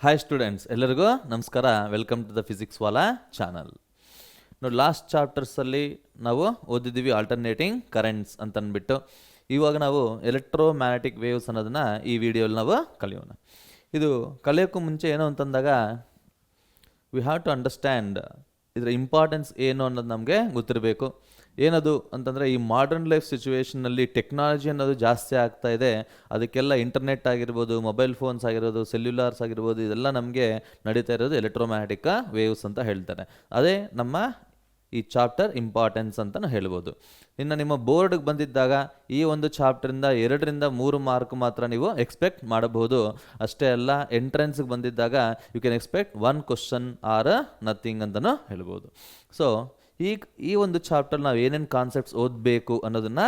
Hi students, ಎಲ್ಲರಿಗೂ ನಮಸ್ಕಾರ. Welcome to the Physics Wallah channel. ನೋಡಿ, ಲಾಸ್ಟ್ ಚಾಪ್ಟರ್ಸಲ್ಲಿ ನಾವು ಓದಿದ್ದೀವಿ ಆಲ್ಟರ್ನೇಟಿಂಗ್ ಕರೆಂಟ್ಸ್ ಅಂತ ಅಂದ್ಬಿಟ್ಟು. ಇವಾಗ ನಾವು ಎಲೆಕ್ಟ್ರೋಮ್ಯಾಗ್ನೆಟಿಕ್ ವೇವ್ಸ್ ಅನ್ನೋದನ್ನು ಈ ವಿಡಿಯೋಲಿ ನಾವು ಕಲಿಯೋಣ. ಇದು ಕಲಿಯೋಕ್ಕೂ ಮುಂಚೆ ಏನು ಅಂತಂದಾಗ ವಿ ಹ್ಯಾವ್ ಟು ಅಂಡರ್ಸ್ಟ್ಯಾಂಡ್ ಇದರ ಇಂಪಾರ್ಟೆನ್ಸ್ ಏನು ಅನ್ನೋದು ನಮಗೆ ಗೊತ್ತಿರಬೇಕು. ಏನದು ಅಂತಂದರೆ, ಈ ಮಾಡರ್ನ್ ಲೈಫ್ ಸಿಚುವೇಷನ್ನಲ್ಲಿ ಟೆಕ್ನಾಲಜಿ ಅನ್ನೋದು ಜಾಸ್ತಿ ಆಗ್ತಾ ಇದೆ. ಅದಕ್ಕೆಲ್ಲ ಇಂಟರ್ನೆಟ್ ಆಗಿರ್ಬೋದು, ಮೊಬೈಲ್ ಫೋನ್ಸ್ ಆಗಿರ್ಬೋದು, ಸೆಲ್ಯುಲಾರ್ಸ್ ಆಗಿರ್ಬೋದು, ಇದೆಲ್ಲ ನಮಗೆ ನಡೀತಾ ಇರೋದು ಎಲೆಕ್ಟ್ರೋಮ್ಯಾಗ್ನೆಟಿಕ್ ವೇವ್ಸ್ ಅಂತ ಹೇಳ್ತಾರೆ. ಅದೇ ನಮ್ಮ ಈ ಚಾಪ್ಟರ್ ಇಂಪಾರ್ಟೆನ್ಸ್ ಅಂತಲೂ ಹೇಳ್ಬೋದು. ಇನ್ನು ನಿಮ್ಮ ಬೋರ್ಡ್ಗೆ ಬಂದಿದ್ದಾಗ ಈ ಒಂದು ಚಾಪ್ಟರಿಂದ 2-3 ಮಾರ್ಕ್ ಮಾತ್ರ ನೀವು ಎಕ್ಸ್ಪೆಕ್ಟ್ ಮಾಡಬಹುದು. ಅಷ್ಟೇ ಅಲ್ಲ, ಎಂಟ್ರೆನ್ಸ್ಗೆ ಬಂದಿದ್ದಾಗ you can expect 1 question or nothing ಅಂತಲೂ ಹೇಳ್ಬೋದು. ಸೊ ಈಗ ಈ ಒಂದು ಚಾಪ್ಟರ್ ನಾವು ಏನೇನು ಕಾನ್ಸೆಪ್ಟ್ಸ್ ಓದಬೇಕು ಅನ್ನೋದನ್ನು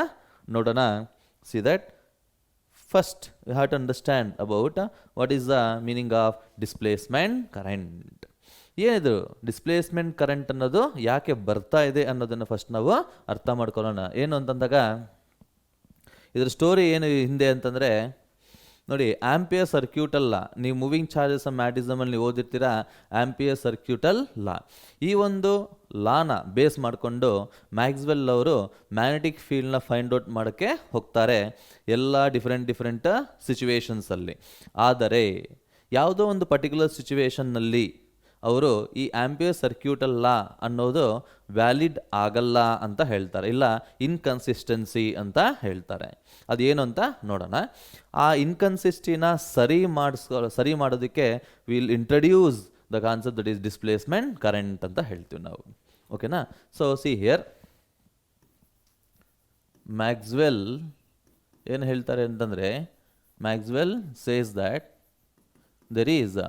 ನೋಡೋಣ. See that first we have to understand about what is the meaning of displacement current. ಏನಿದು ಡಿಸ್ಪ್ಲೇಸ್ಮೆಂಟ್ ಕರೆಂಟ್ ಅನ್ನೋದು ಯಾಕೆ ಬರ್ತಾ ಇದೆ ಅನ್ನೋದನ್ನು ಫಸ್ಟ್ ನಾವು ಅರ್ಥ ಮಾಡ್ಕೊಳ್ಳೋಣ. ಏನು ಅಂತಂದಾಗ ಇದ್ರ ಸ್ಟೋರಿ ಏನು ಹಿಂದೆ ಅಂತಂದರೆ, ನೋಡಿ, ಆಂಪಿಯರ್ ಸರ್ಕ್ಯೂಟಲ್ ಲಾ, ನೀವು ಮೂವಿಂಗ್ ಚಾರ್ಜಸ್ ಮ್ಯಾಟಿಸಮಲ್ಲಿ ನೀವು ಓದಿರ್ತೀರಾ ಆಂಪಿಯರ್ ಸರ್ಕ್ಯೂಟಲ್ ಲಾ. ಈ ಒಂದು ಲಾನ ಬೇಸ್ ಮಾಡಿಕೊಂಡು ಮ್ಯಾಕ್ಸ್ವೆಲ್ ಅವರು ಮ್ಯಾಗ್ನೆಟಿಕ್ ಫೀಲ್ಡ್ನ ಫೈಂಡ್ ಔಟ್ ಮಾಡೋಕ್ಕೆ ಹೋಗ್ತಾರೆ ಎಲ್ಲ ಡಿಫ್ರೆಂಟ್ ಸಿಚುವೇಶನ್ಸಲ್ಲಿ. ಆದರೆ ಯಾವುದೋ ಒಂದು ಪರ್ಟಿಕ್ಯುಲರ್ ಸಿಚುವೇಷನ್ನಲ್ಲಿ ಅವರು ಈ ಆಂಪಿಯರ್ ಸರ್ಕ್ಯೂಟಲ್ ಲಾ ಅನ್ನೋದು ವ್ಯಾಲಿಡ್ ಆಗಲ್ಲ ಅಂತ ಹೇಳ್ತಾರೆ, ಇಲ್ಲ ಇನ್ಕನ್ಸಿಸ್ಟೆನ್ಸಿ ಅಂತ ಹೇಳ್ತಾರೆ. ಅದೇನು ಅಂತ ನೋಡೋಣ. ಆ ಇನ್ಕನ್ಸಿಸ್ಟಿನ ಸರಿ ಮಾಡೋದಕ್ಕೆ will introduce the concept that is displacement current ಅಂತ ಹೇಳ್ತೀವಿ ನಾವು. ಓಕೆನಾ? ಸೊ ಸಿ ಹಿಯರ್, ಮ್ಯಾಕ್ಸ್ವೆಲ್ ಏನು ಹೇಳ್ತಾರೆ ಅಂತಂದರೆ, Maxwell says that there is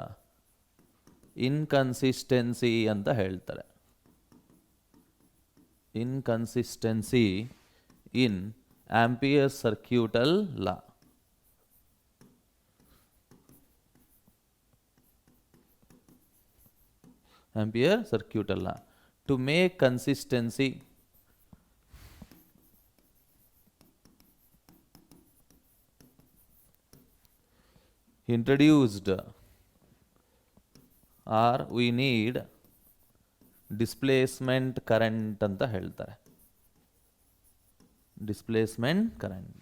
inconsistency ಅಂತ ಹೇಳ್ತಾರೆ. Inconsistency in ampere circuital law. Ampere circuital law. To make consistency, introduced, or we need displacement current ಅಂತ ಹೇಳ್ತಾರೆ. ಡಿಸ್ಪ್ಲೇಸ್ಮೆಂಟ್ ಕರೆಂಟ್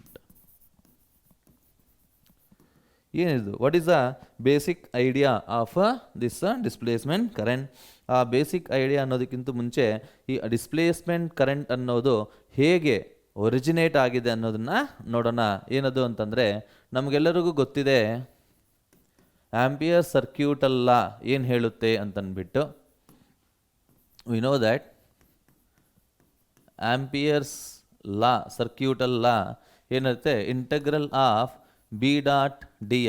ಏನಿದು? What is the basic idea of this displacement current? ಆ basic idea ಅನ್ನೋದಕ್ಕಿಂತ ಮುಂಚೆ ಈ displacement current ಅನ್ನೋದು ಹೇಗೆ originate ಆಗಿದೆ ಅನ್ನೋದನ್ನ ನೋಡೋಣ. ಏನದು ಅಂತಂದರೆ, ನಮಗೆಲ್ಲರಿಗೂ ಗೊತ್ತಿದೆ ಆಂಪಿಯರ್ ಸರ್ಕ್ಯೂಟಲ್ ಲಾ ಏನು ಹೇಳುತ್ತೆ ಅಂತಂದ್ಬಿಟ್ಟು. V know that amperes law, circuital ಲಾ ಏನಿರುತ್ತೆ, integral of B dot D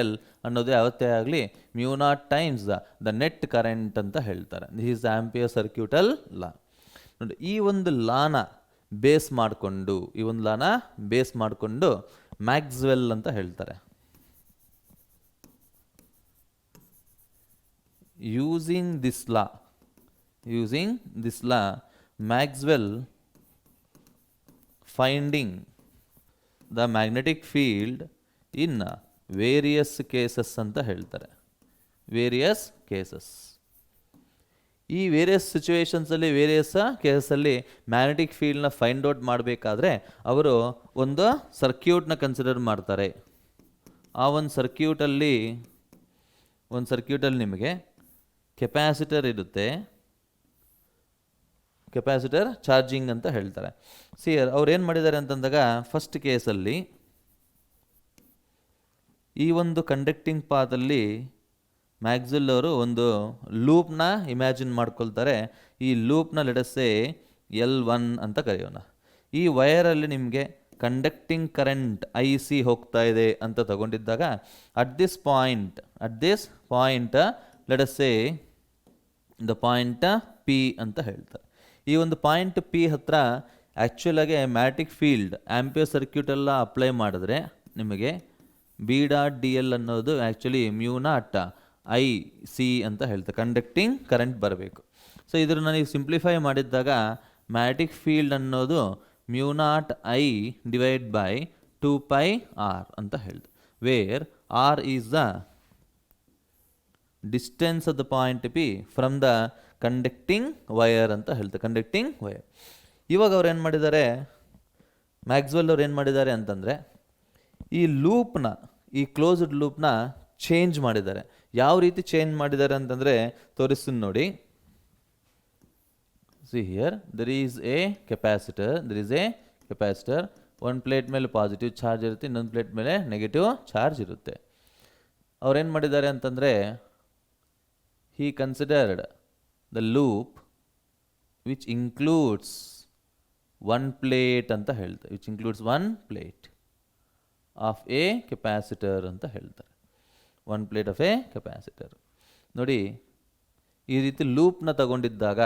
L ಅನ್ನೋದು ಯಾವತ್ತೇ ಆಗಲಿ μ0 ಟೈಮ್ಸ್ ದ ನೆಟ್ ಕರೆಂಟ್ ಅಂತ ಹೇಳ್ತಾರೆ. ದಿಸ್ ಈಸ್ ಆಂಪಿಯರ್ ಸರ್ಕ್ಯೂಟಲ್ ಲಾ. ನೋಡಿ, ಈ ಒಂದು ಲಾನ ಬೇಸ್ ಮಾಡಿಕೊಂಡು ಮ್ಯಾಕ್ಸ್ವೆಲ್ ಅಂತ ಹೇಳ್ತಾರೆ. Using this law Maxwell finding the magnetic field in various cases ಅಂತ ಹೇಳ್ತಾರೆ. ವೇರಿಯಸ್ ಕೇಸಸ್, ಈ ವೇರಿಯಸ್ ಸಿಚುವೇಶನ್ಸಲ್ಲಿ, ವೇರಿಯಸ್ ಕೇಸಲ್ಲಿ ಮ್ಯಾಗ್ನೆಟಿಕ್ ಫೀಲ್ಡ್ನ ಫೈಂಡ್ ಔಟ್ ಮಾಡಬೇಕಾದ್ರೆ ಅವರು ಒಂದು ಸರ್ಕ್ಯೂಟ್ನ ಕನ್ಸಿಡರ್ ಮಾಡ್ತಾರೆ. ಆ ಒಂದು ಸರ್ಕ್ಯೂಟಲ್ಲಿ ನಿಮಗೆ ಕೆಪಾಸಿಟರ್ ಇರುತ್ತೆ, ಕೆಪಾಸಿಟರ್ ಚಾರ್ಜಿಂಗ್ ಅಂತ ಹೇಳ್ತಾರೆ. ಸಿ ಅವ್ರು ಏನು ಮಾಡಿದ್ದಾರೆ ಅಂತಂದಾಗ, ಫಸ್ಟ್ ಕೇಸಲ್ಲಿ ಈ ಒಂದು ಕಂಡಕ್ಟಿಂಗ್ ಪಾತಲ್ಲಿ ಮ್ಯಾಕ್ಸ್ವೆಲ್ ಅವರು ಒಂದು ಲೂಪ್ನ ಇಮ್ಯಾಜಿನ್ ಮಾಡ್ಕೊಳ್ತಾರೆ. ಈ ಲೂಪ್ನ ಲೆಟಸ್ಸೆ L1 ಅಂತ ಕರೆಯೋಣ. ಈ ವಯರಲ್ಲಿ ನಿಮಗೆ ಕಂಡಕ್ಟಿಂಗ್ ಕರೆಂಟ್ IC ಹೋಗ್ತಾ ಇದೆ ಅಂತ ತಗೊಂಡಿದ್ದಾಗ, at this point let's say the point P ಅಂತ ಹೇಳ್ತಾರೆ. ಈ ಒಂದು ಪಾಯಿಂಟ್ P ಹತ್ರ ಆ್ಯಕ್ಚುಲಾಗಿ ಮ್ಯಾಗ್ನೆಟಿಕ್ ಫೀಲ್ಡ್ ಆಂಪಿಯರ್ ಸರ್ಕ್ಯೂಟೆಲ್ಲ ಅಪ್ಲೈ ಮಾಡಿದ್ರೆ ನಿಮಗೆ ಬಿ ಡಾಟ್ ಡಿ ಎಲ್ ಅನ್ನೋದು ಆ್ಯಕ್ಚುಲಿ μ0 IC ಅಂತ ಹೇಳ್ತಾರೆ, ಕಂಡಕ್ಟಿಂಗ್ ಕರೆಂಟ್ ಬರಬೇಕು. ಸೊ ಇದನ್ನು ನೀವು ಸಿಂಪ್ಲಿಫೈ ಮಾಡಿದ್ದಾಗ ಮ್ಯಾಗ್ನೆಟಿಕ್ ಫೀಲ್ಡ್ ಅನ್ನೋದು μ0 I ಡಿವೈಡ್ ಬೈ 2πr ಅಂತ ಹೇಳ್ತಾರೆ, where R is the distance of the point P from the conducting wire ಅಂತ ಹೇಳ್ತಾರೆ, ಕಂಡಕ್ಟಿಂಗ್ ವಯರ್. ಇವಾಗ ಅವ್ರು ಏನು ಮಾಡಿದ್ದಾರೆ, ಮ್ಯಾಕ್ಸ್ವೆಲ್ ಅವ್ರು ಏನು ಮಾಡಿದ್ದಾರೆ ಅಂತಂದರೆ ಈ ಲೂಪ್ನ, ಈ ಕ್ಲೋಸ್ಡ್ ಲೂಪ್ನ ಚೇಂಜ್ ಮಾಡಿದ್ದಾರೆ. ಯಾವ ರೀತಿ ಚೇಂಜ್ ಮಾಡಿದ್ದಾರೆ ಅಂತಂದರೆ ತೋರಿಸ್ತೀನಿ ನೋಡಿ. See here, there is a capacitor, ಒಂದು ಪ್ಲೇಟ್ ಮೇಲೆ ಪಾಸಿಟಿವ್ ಚಾರ್ಜ್ ಇರುತ್ತೆ, ಇನ್ನೊಂದು ಪ್ಲೇಟ್ ಮೇಲೆ ನೆಗೆಟಿವ್ ಚಾರ್ಜ್ ಇರುತ್ತೆ. ಅವ್ರೇನು ಮಾಡಿದ್ದಾರೆ ಅಂತಂದರೆ he considered the loop which includes one plate ಅಂತ ಹೇಳ್ತಾರೆ, which includes one plate of a capacitor ಅಂತ ಹೇಳ್ತಾರೆ, one plate of a capacitor. ನೋಡಿ, ಈ ರೀತಿ ಲೂಪ್ನ ತಗೊಂಡಿದ್ದಾಗ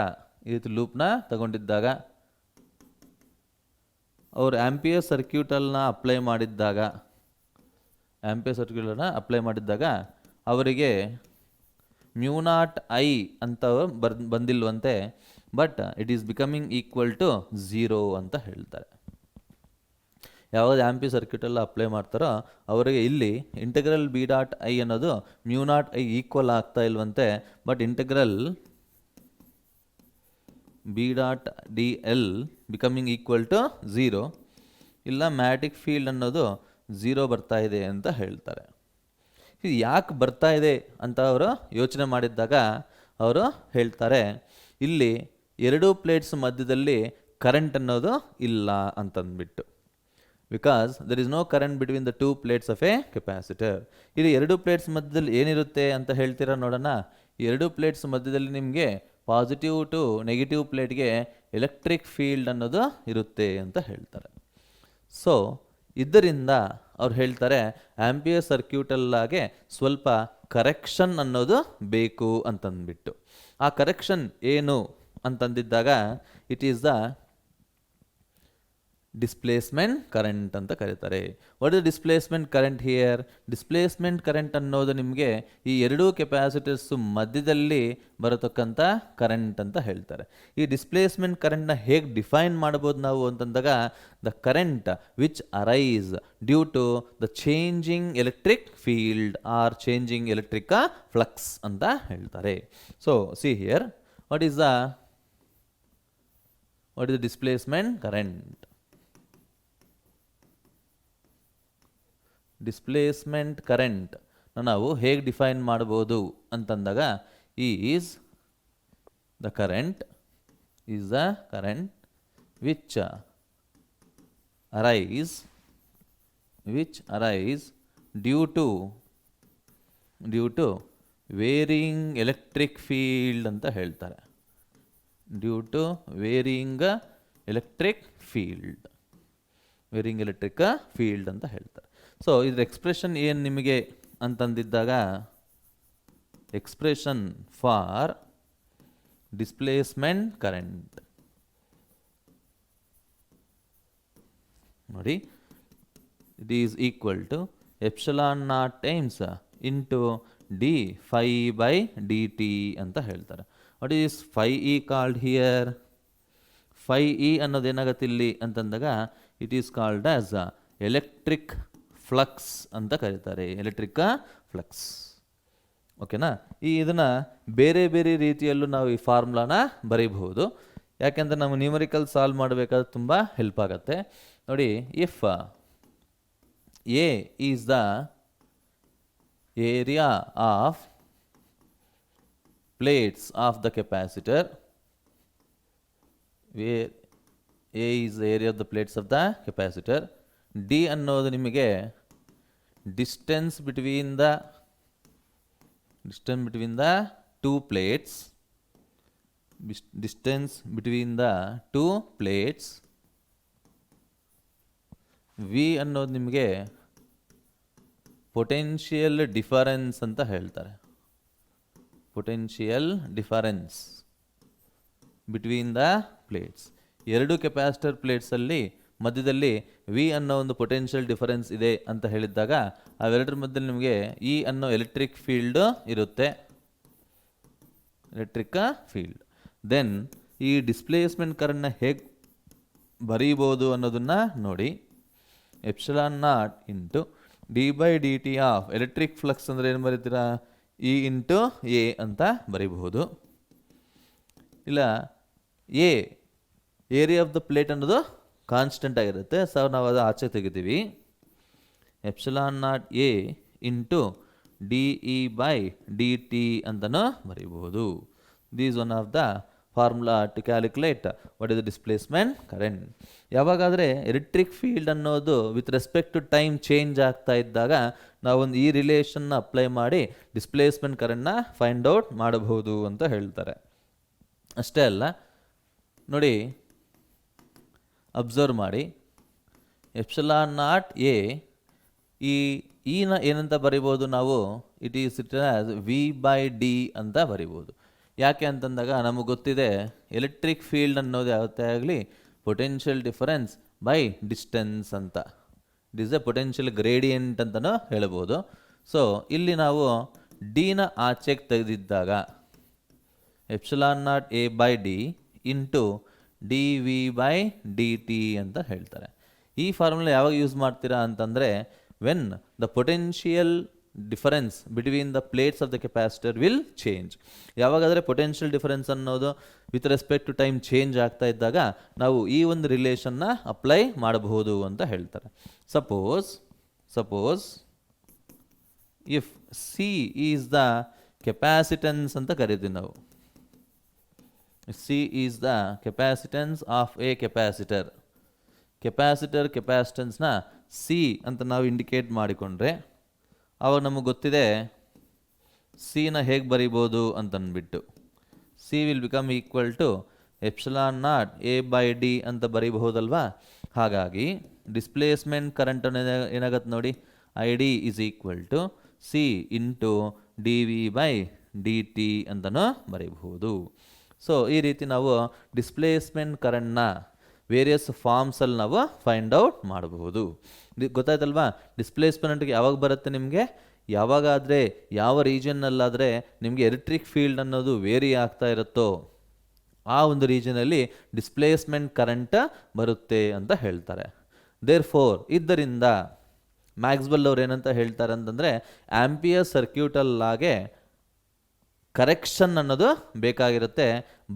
ಅವ್ರು ಆಂಪಿಯರ್ ಸರ್ಕ್ಯೂಟಲ್ನ ಅಪ್ಲೈ ಮಾಡಿದ್ದಾಗ ಅವರಿಗೆ μ0 I ಅಂತ ಬಂದಿಲ್ವಂತೆ, but it is becoming equal to 0 ಅಂತ ಹೇಳ್ತಾರೆ. ಯಾವಾಗ ಆಂಪಿ ಸರ್ಕ್ಯೂಟೆಲ್ಲ ಅಪ್ಲೈ ಮಾಡ್ತಾರೋ ಅವರಿಗೆ ಇಲ್ಲಿ ಇಂಟೆಗ್ರಲ್ B.I ಅನ್ನೋದು μ0 I ಈಕ್ವಲ್ ಆಗ್ತಾ ಇಲ್ವಂತೆ, but integral B.dl becoming equal to 0, ಇಲ್ಲ ಮ್ಯಾಗ್ನೆಟಿಕ್ ಫೀಲ್ಡ್ ಅನ್ನೋದು 0 ಬರ್ತಾ ಇದೆ ಅಂತ ಹೇಳ್ತಾರೆ. ಇದು ಯಾಕೆ ಬರ್ತಾ ಇದೆ ಅಂತ ಅವರು ಯೋಚನೆ ಮಾಡಿದ್ದಾಗ ಅವರು ಹೇಳ್ತಾರೆ, ಇಲ್ಲಿ ಎರಡೂ ಪ್ಲೇಟ್ಸ್ ಮಧ್ಯದಲ್ಲಿ ಕರೆಂಟ್ ಅನ್ನೋದು ಇಲ್ಲ ಅಂತಂದ್ಬಿಟ್ಟು, because there is no current between the two plates of a capacitor. ಇಲ್ಲಿ ಎರಡು ಪ್ಲೇಟ್ಸ್ ಮಧ್ಯದಲ್ಲಿ ಏನಿರುತ್ತೆ ಅಂತ ಹೇಳ್ತೀರಾ ನೋಡೋಣ. ಎರಡು ಪ್ಲೇಟ್ಸ್ ಮಧ್ಯದಲ್ಲಿ ನಿಮಗೆ ಪಾಸಿಟಿವ್ ಟು ನೆಗೆಟಿವ್ ಪ್ಲೇಟ್ಗೆ ಎಲೆಕ್ಟ್ರಿಕ್ ಫೀಲ್ಡ್ ಅನ್ನೋದು ಇರುತ್ತೆ ಅಂತ ಹೇಳ್ತಾರೆ. ಸೊ ಇದರಿಂದ ಅವ್ರು ಹೇಳ್ತಾರೆ ಆಂಪಿಯರ್ ಸರ್ಕ್ಯೂಟಲ್ಲಾಗೆ ಸ್ವಲ್ಪ ಕರೆಕ್ಷನ್ ಅನ್ನೋದು ಬೇಕು ಅಂತಂದ್ಬಿಟ್ಟು. ಆ ಕರೆಕ್ಷನ್ ಏನು ಅಂತಂದಿದ್ದಾಗ it is the displacement current ಅಂತ ಕರೀತಾರೆ. What is displacement current here? Displacement current ಅನ್ನೋದು ನಿಮಗೆ ಈ ಎರಡೂ ಕೆಪಾಸಿಟರ್ಸ್ ಮಧ್ಯದಲ್ಲಿ ಬರತಕ್ಕಂಥ ಕರೆಂಟ್ ಅಂತ ಹೇಳ್ತಾರೆ. ಈ ಡಿಸ್ಪ್ಲೇಸ್ಮೆಂಟ್ ಕರೆಂಟ್ನ ಹೇಗೆ ಡಿಫೈನ್ ಮಾಡ್ಬೋದು ನಾವು ಅಂತಂದಾಗ, the current which arise due to the changing electric field or changing electric flux ಅಂತ ಹೇಳ್ತಾರೆ. So see here, what is the displacement current? Displacement current ನಾವು ಹೇಗೆ ಡಿಫೈನ್ ಮಾಡ್ಬೋದು ಅಂತಂದಾಗ, is the current which arise due to varying electric field ಅಂತ ಹೇಳ್ತಾರೆ. Due to varying electric field ಅಂತ ಹೇಳ್ತಾರೆ. ಸೊ ಇದ್ರ ಎಕ್ಸ್ಪ್ರೆಷನ್ ಏನು ನಿಮಗೆ ಅಂತಂದಿದ್ದಾಗ, ಎಕ್ಸ್ಪ್ರೆಷನ್ ಫಾರ್ ಡಿಸ್ಪ್ಲೇಸ್ಮೆಂಟ್ ಕರೆಂಟ್ ನೋಡಿ, it is equal to epsilon not times into D phi by D T ಅಂತ ಹೇಳ್ತಾರೆ. What is phi E called here? Phi E ಅನ್ನೋದೇನಾಗತ್ತೆ ಇಲ್ಲಿ ಅಂತಂದಾಗ, it is called as electric flux ಅಂತ ಕರೀತಾರೆ, electric flux. ಓಕೆನಾ? ಇದನ್ನು ಬೇರೆ ಬೇರೆ ರೀತಿಯಲ್ಲೂ ನಾವು ಈ ಫಾರ್ಮುಲಾನ ಬರೀಬಹುದು. ಯಾಕೆಂದರೆ ನಾವು ನ್ಯೂಮರಿಕಲ್ ಸಾಲ್ವ್ ಮಾಡಬೇಕಾದ್ರೆ ತುಂಬ ಹೆಲ್ಪ್ ಆಗುತ್ತೆ. ನೋಡಿ, if A is the area of plates of the capacitor, A is the area of the plates of the capacitor, D ಅನ್ನೋದು ನಿಮಗೆ distance between the two plates, V ಅನ್ನೋದು ನಿಮಗೆ ಪೊಟೆನ್ಷಿಯಲ್ ಡಿಫರೆನ್ಸ್ ಅಂತ ಹೇಳ್ತಾರೆ. Potential difference between the plates. ಎರಡು capacitor ಪ್ಲೇಟ್ಸಲ್ಲಿ ಮಧ್ಯದಲ್ಲಿ V ಅನ್ನೋ ಒಂದು ಪೊಟೆನ್ಷಿಯಲ್ ಡಿಫರೆನ್ಸ್ ಇದೆ ಅಂತ ಹೇಳಿದ್ದಾಗ, ಅವೆರಡರ ಮಧ್ಯದಲ್ಲಿ ನಿಮಗೆ ಇ ಅನ್ನೋ ಎಲೆಕ್ಟ್ರಿಕ್ ಫೀಲ್ಡ್ ಇರುತ್ತೆ, ಎಲೆಕ್ಟ್ರಿಕ್ ಫೀಲ್ಡ್. ದೆನ್ ಈ ಡಿಸ್ಪ್ಲೇಸ್ಮೆಂಟ್ ಕರೆಂಟ್ನ ಹೇಗೆ ಬರೀಬೋದು ಅನ್ನೋದನ್ನು ನೋಡಿ. Epsilon naught into D by D T of electric flux ಅಂದರೆ ಏನು ಬರೀತೀರಾ? ಇ ಇಂಟು ಎ ಅಂತ ಬರೀಬಹುದು. ಇಲ್ಲ A area of the plate ಅನ್ನೋದು ಕಾನ್ಸ್ಟೆಂಟ್ ಆಗಿರುತ್ತೆ. ಸೊ ನಾವು ಅದು ಆಚೆ ತೆಗಿತೀವಿ. Epsilon naught A into D E by D T ಅಂತಲೂ ಬರೀಬಹುದು. These one of the formula to calculate what is the displacement current. ಯಾವಾಗಾದರೆ ಎಲೆಕ್ಟ್ರಿಕ್ ಫೀಲ್ಡ್ ಅನ್ನೋದು with respect to time change ಆಗ್ತಾ ಇದ್ದಾಗ ನಾವೊಂದು ಈ ರಿಲೇಷನ್ನ ಅಪ್ಲೈ ಮಾಡಿ ಡಿಸ್ಪ್ಲೇಸ್ಮೆಂಟ್ ಕರೆಂಟ್ನ ಫೈಂಡ್ ಔಟ್ ಮಾಡಬಹುದು ಅಂತ ಹೇಳ್ತಾರೆ. ಅಷ್ಟೇ ಅಲ್ಲ, ನೋಡಿ ಅಬ್ಸರ್ವ್ ಮಾಡಿ, ಎಪ್ಸಿಲಾನ್ ನಾಟ್ ಎ ಈ ಇನ ಏನಂತ ಬರಿಬೋದು ನಾವು, it is it as we by D ಅಂತ ಬರಿಬೋದು. ಯಾಕೆ ಅಂತಂದಾಗ ನಮಗೆ ಗೊತ್ತಿದೆ ಎಲೆಕ್ಟ್ರಿಕ್ ಫೀಲ್ಡ್ ಅನ್ನೋದು ಯಾವತ್ತೇ ಆಗಲಿ ಪೊಟೆನ್ಷಿಯಲ್ ಡಿಫರೆನ್ಸ್ ಬೈ ಡಿಸ್ಟೆನ್ಸ್ ಅಂತ. It is a potential gradient ಅಂತಲೂ ಹೇಳ್ಬೋದು. ಸೊ ಇಲ್ಲಿ ನಾವು ಡಿನ ಆಚೆಗೆ ತೆಗೆದಿದ್ದಾಗ epsilon naught A by D into D V by D T ಅಂತ ಹೇಳ್ತಾರೆ. ಈ ಫಾರ್ಮುಲಾ ಯಾವಾಗ ಯೂಸ್ ಮಾಡ್ತೀರಾ ಅಂತಂದರೆ when the potential difference between the plates of the capacitor will change. ಯಾವಾಗಾದರೆ ಪೊಟೆನ್ಷಿಯಲ್ ಡಿಫರೆನ್ಸ್ ಅನ್ನೋದು with respect to time change ಆಗ್ತಾ ಇದ್ದಾಗ ನಾವು ಈ ಒಂದು ರಿಲೇಷನ್ನ ಅಪ್ಲೈ ಮಾಡಬಹುದು ಅಂತ ಹೇಳ್ತಾರೆ. Suppose if C is the capacitance ಅಂತ ಕರಿತೀವಿ ನಾವು. C is the capacitance of a capacitor. ಕೆಪಾಸಿಟೆನ್ಸ್ನ ಸಿ ಅಂತ ನಾವು ಇಂಡಿಕೇಟ್ ಮಾಡಿಕೊಂಡ್ರೆ ಆವಾಗ ನಮಗೆ ಗೊತ್ತಿದೆ ಸಿನ ಹೇಗೆ ಬರಿಬೋದು ಅಂತಂದ್ಬಿಟ್ಟು. C will become equal to epsilon naught A by D ಅಂತ ಬರೀಬಹುದಲ್ವಾ. ಹಾಗಾಗಿ ಡಿಸ್ಪ್ಲೇಸ್ಮೆಂಟ್ ಕರೆಂಟ್ ಏನಾಗತ್ತೆ ನೋಡಿ, I D is equal to C into D V by D T ಅಂತಲೂ ಬರೀಬಹುದು. ಸೊ ಈ ರೀತಿ ನಾವು ಡಿಸ್ಪ್ಲೇಸ್ಮೆಂಟ್ ಕರೆಂಟ್ನ ವೇರಿಯಸ್ ಫಾರ್ಮ್ಸಲ್ಲಿ ನಾವು ಫೈಂಡ್ ಔಟ್ ಮಾಡಬಹುದು. ಗೊತ್ತಾಯ್ತಲ್ವಾ? ಡಿಸ್ಪ್ಲೇಸ್ಮೆಂಟ್ಗೆ ಯಾವಾಗ ಬರುತ್ತೆ ನಿಮಗೆ, ಯಾವಾಗಾದರೆ ಯಾವ ರೀಜನ್ನಲ್ಲಾದರೆ ನಿಮಗೆ ಎಲೆಕ್ಟ್ರಿಕ್ ಫೀಲ್ಡ್ ಅನ್ನೋದು ವೇರಿ ಆಗ್ತಾ ಇರುತ್ತೋ ಆ ಒಂದು ರೀಜನಲ್ಲಿ ಡಿಸ್ಪ್ಲೇಸ್ಮೆಂಟ್ ಕರೆಂಟ್ ಬರುತ್ತೆ ಅಂತ ಹೇಳ್ತಾರೆ. ಇದರಿಂದ ಮ್ಯಾಕ್ಸ್ವೆಲ್ ಅವ್ರು ಏನಂತ ಹೇಳ್ತಾರೆ ಅಂತಂದರೆ ಆಂಪಿಯರ್ ಸರ್ಕ್ಯೂಟಲ್ಲಾಗೆ ಕರೆಕ್ಷನ್ ಅನ್ನೋದು ಬೇಕಾಗಿರುತ್ತೆ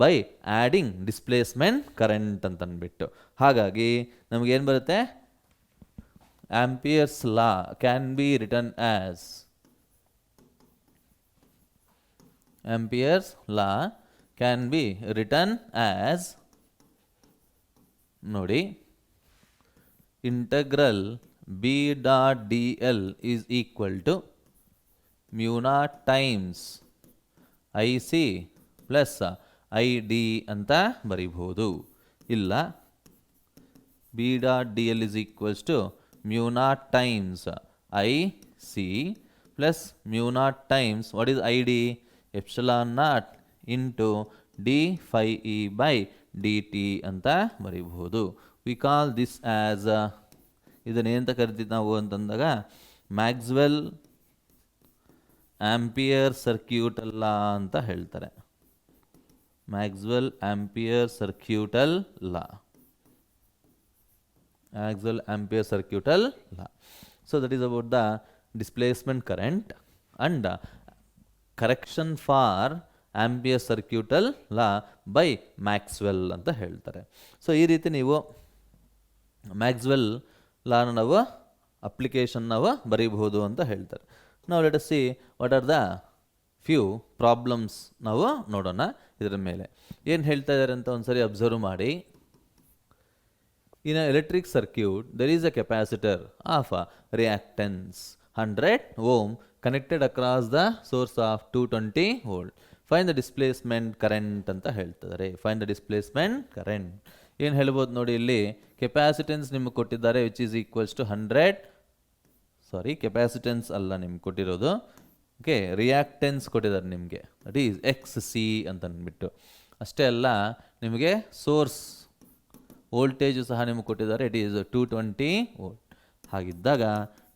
ಬೈ ಆ್ಯಡಿಂಗ್ ಡಿಸ್ಪ್ಲೇಸ್ಮೆಂಟ್ ಕರೆಂಟ್ ಅಂತಂದ್ಬಿಟ್ಟು. ಹಾಗಾಗಿ ನಮಗೇನು ಬರುತ್ತೆ, Ampere's law can be written as ನೋಡಿ, integral B dot D L is equal to mu naught times I C plus I D ಅಂತ ಬರೀಬಹುದು. ಇಲ್ಲ, B dot D L is equals to mu naught times I C plus mu naught times what is I D, epsilon naught into D phi E by D T ಅಂತ ಬರೀಬಹುದು. We call this as, ಇದನ್ನೇಂತ ಕರಿತೀವಿ ನಾವು ಅಂತಂದಾಗ Maxwell Ampere circuital law ಅಂತ ಹೇಳ್ತಾರೆ. Maxwell Ampere circuital law. So that is about the displacement current and correction for Ampere circuital law by Maxwell ಅಂತ ಹೇಳ್ತಾರೆ. ಸೊ ಈ ರೀತಿ ನೀವು ಮ್ಯಾಕ್ಸ್ವೆಲ್ ಲಾನ ನಾವು ಅಪ್ಲಿಕೇಶನ್ ನಾವು ಬರೀಬಹುದು ಅಂತ ಹೇಳ್ತಾರೆ. ನಾವು let us see what are the few problems ನಾವು ನೋಡೋಣ. ಇದರ ಮೇಲೆ ಏನು ಹೇಳ್ತಾ ಇದ್ದಾರೆ ಅಂತ ಒಂದ್ಸರಿ ಅಬ್ಸರ್ವ್ ಮಾಡಿ. In electric circuit there is a capacitor of reactance 100 ohm connected across the source of 220 volt. Find the displacement current ಅಂತ ಹೇಳ್ತಿದ್ದಾರೆ. ಫೈಂಡ್ ದ ಡಿಸ್ಪ್ಲೇಸ್ಮೆಂಟ್ ಕರೆಂಟ್ ಏನು ಹೇಳ್ಬೋದು ನೋಡಿ, ಇಲ್ಲಿ ಕೆಪಾಸಿಟೆನ್ಸ್ ನಿಮಗೆ ಕೊಟ್ಟಿದ್ದಾರೆ which is equals to 100, sorry capacitance ಅಲ್ಲ ನಿಮ್ಗೆ ಕೊಟ್ಟಿರೋದು, ಓಕೆ, ರಿಯಾಕ್ಟೆನ್ಸ್ ಕೊಟ್ಟಿದ್ದಾರೆ ನಿಮಗೆ, ದಟ್ ಈಸ್ ಎಕ್ಸ್ ಸಿ ಅಂತ ಅಂದ್ಬಿಟ್ಟು. ಅಷ್ಟೇ ಅಲ್ಲ, ನಿಮಗೆ ಸೋರ್ಸ್ ವೋಲ್ಟೇಜು ಸಹ ನಿಮಗೆ ಕೊಟ್ಟಿದ್ದಾರೆ, ಇಟ್ ಈಸ್ 220 ವೋಲ್ಟ್. ಹಾಗಿದ್ದಾಗ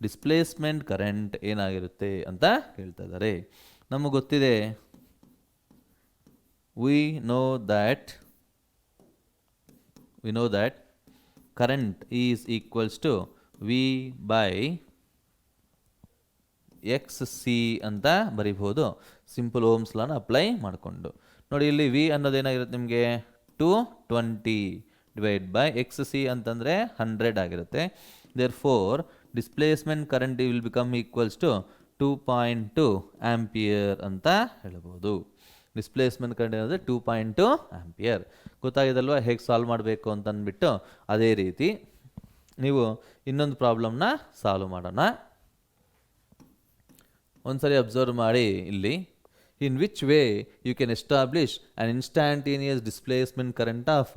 ಡಿಸ್ಪ್ಲೇಸ್ಮೆಂಟ್ ಕರೆಂಟ್ ಏನಾಗಿರುತ್ತೆ ಅಂತ ಹೇಳ್ತಾ ಇದ್ದಾರೆ. ನಮಗೆ ಗೊತ್ತಿದೆ, we know that current is equals to V by X C ಅಂತ ಬರಿಬೋದು, ಸಿಂಪಲ್ ಓಮ್ಸ್ ಲಾನ ಅಪ್ಲೈ ಮಾಡಿಕೊಂಡು. ನೋಡಿ ಇಲ್ಲಿ ವಿ ಅನ್ನೋದೇನಾಗಿರುತ್ತೆ ನಿಮಗೆ 220 ಡಿವೈಡ್ ಬೈ ಎಕ್ಸ್ ಸಿ ಅಂತಂದರೆ 100 ಆಗಿರುತ್ತೆ. Therefore displacement current will become equals to 2.2 ampere ಅಂತ ಹೇಳ್ಬೋದು. ಡಿಸ್ಪ್ಲೇಸ್ಮೆಂಟ್ ಕರೆಂಟ್ ಏನಂದರೆ 2.2 ಆಂಪಿಯರ್. ಗೊತ್ತಾಗಿದಲ್ವ ಹೇಗೆ ಸಾಲ್ವ್ ಮಾಡಬೇಕು ಅಂತ ಅಂದ್ಬಿಟ್ಟು. ಅದೇ ರೀತಿ ನೀವು ಇನ್ನೊಂದು ಪ್ರಾಬ್ಲಮ್ನ ಸಾಲ್ವ್ ಮಾಡೋಣ. ಒಂದ್ಸರಿ ಅಬ್ಸರ್ವ್ ಮಾಡಿ ಇಲ್ಲಿ. In which way you can establish an instantaneous displacement current of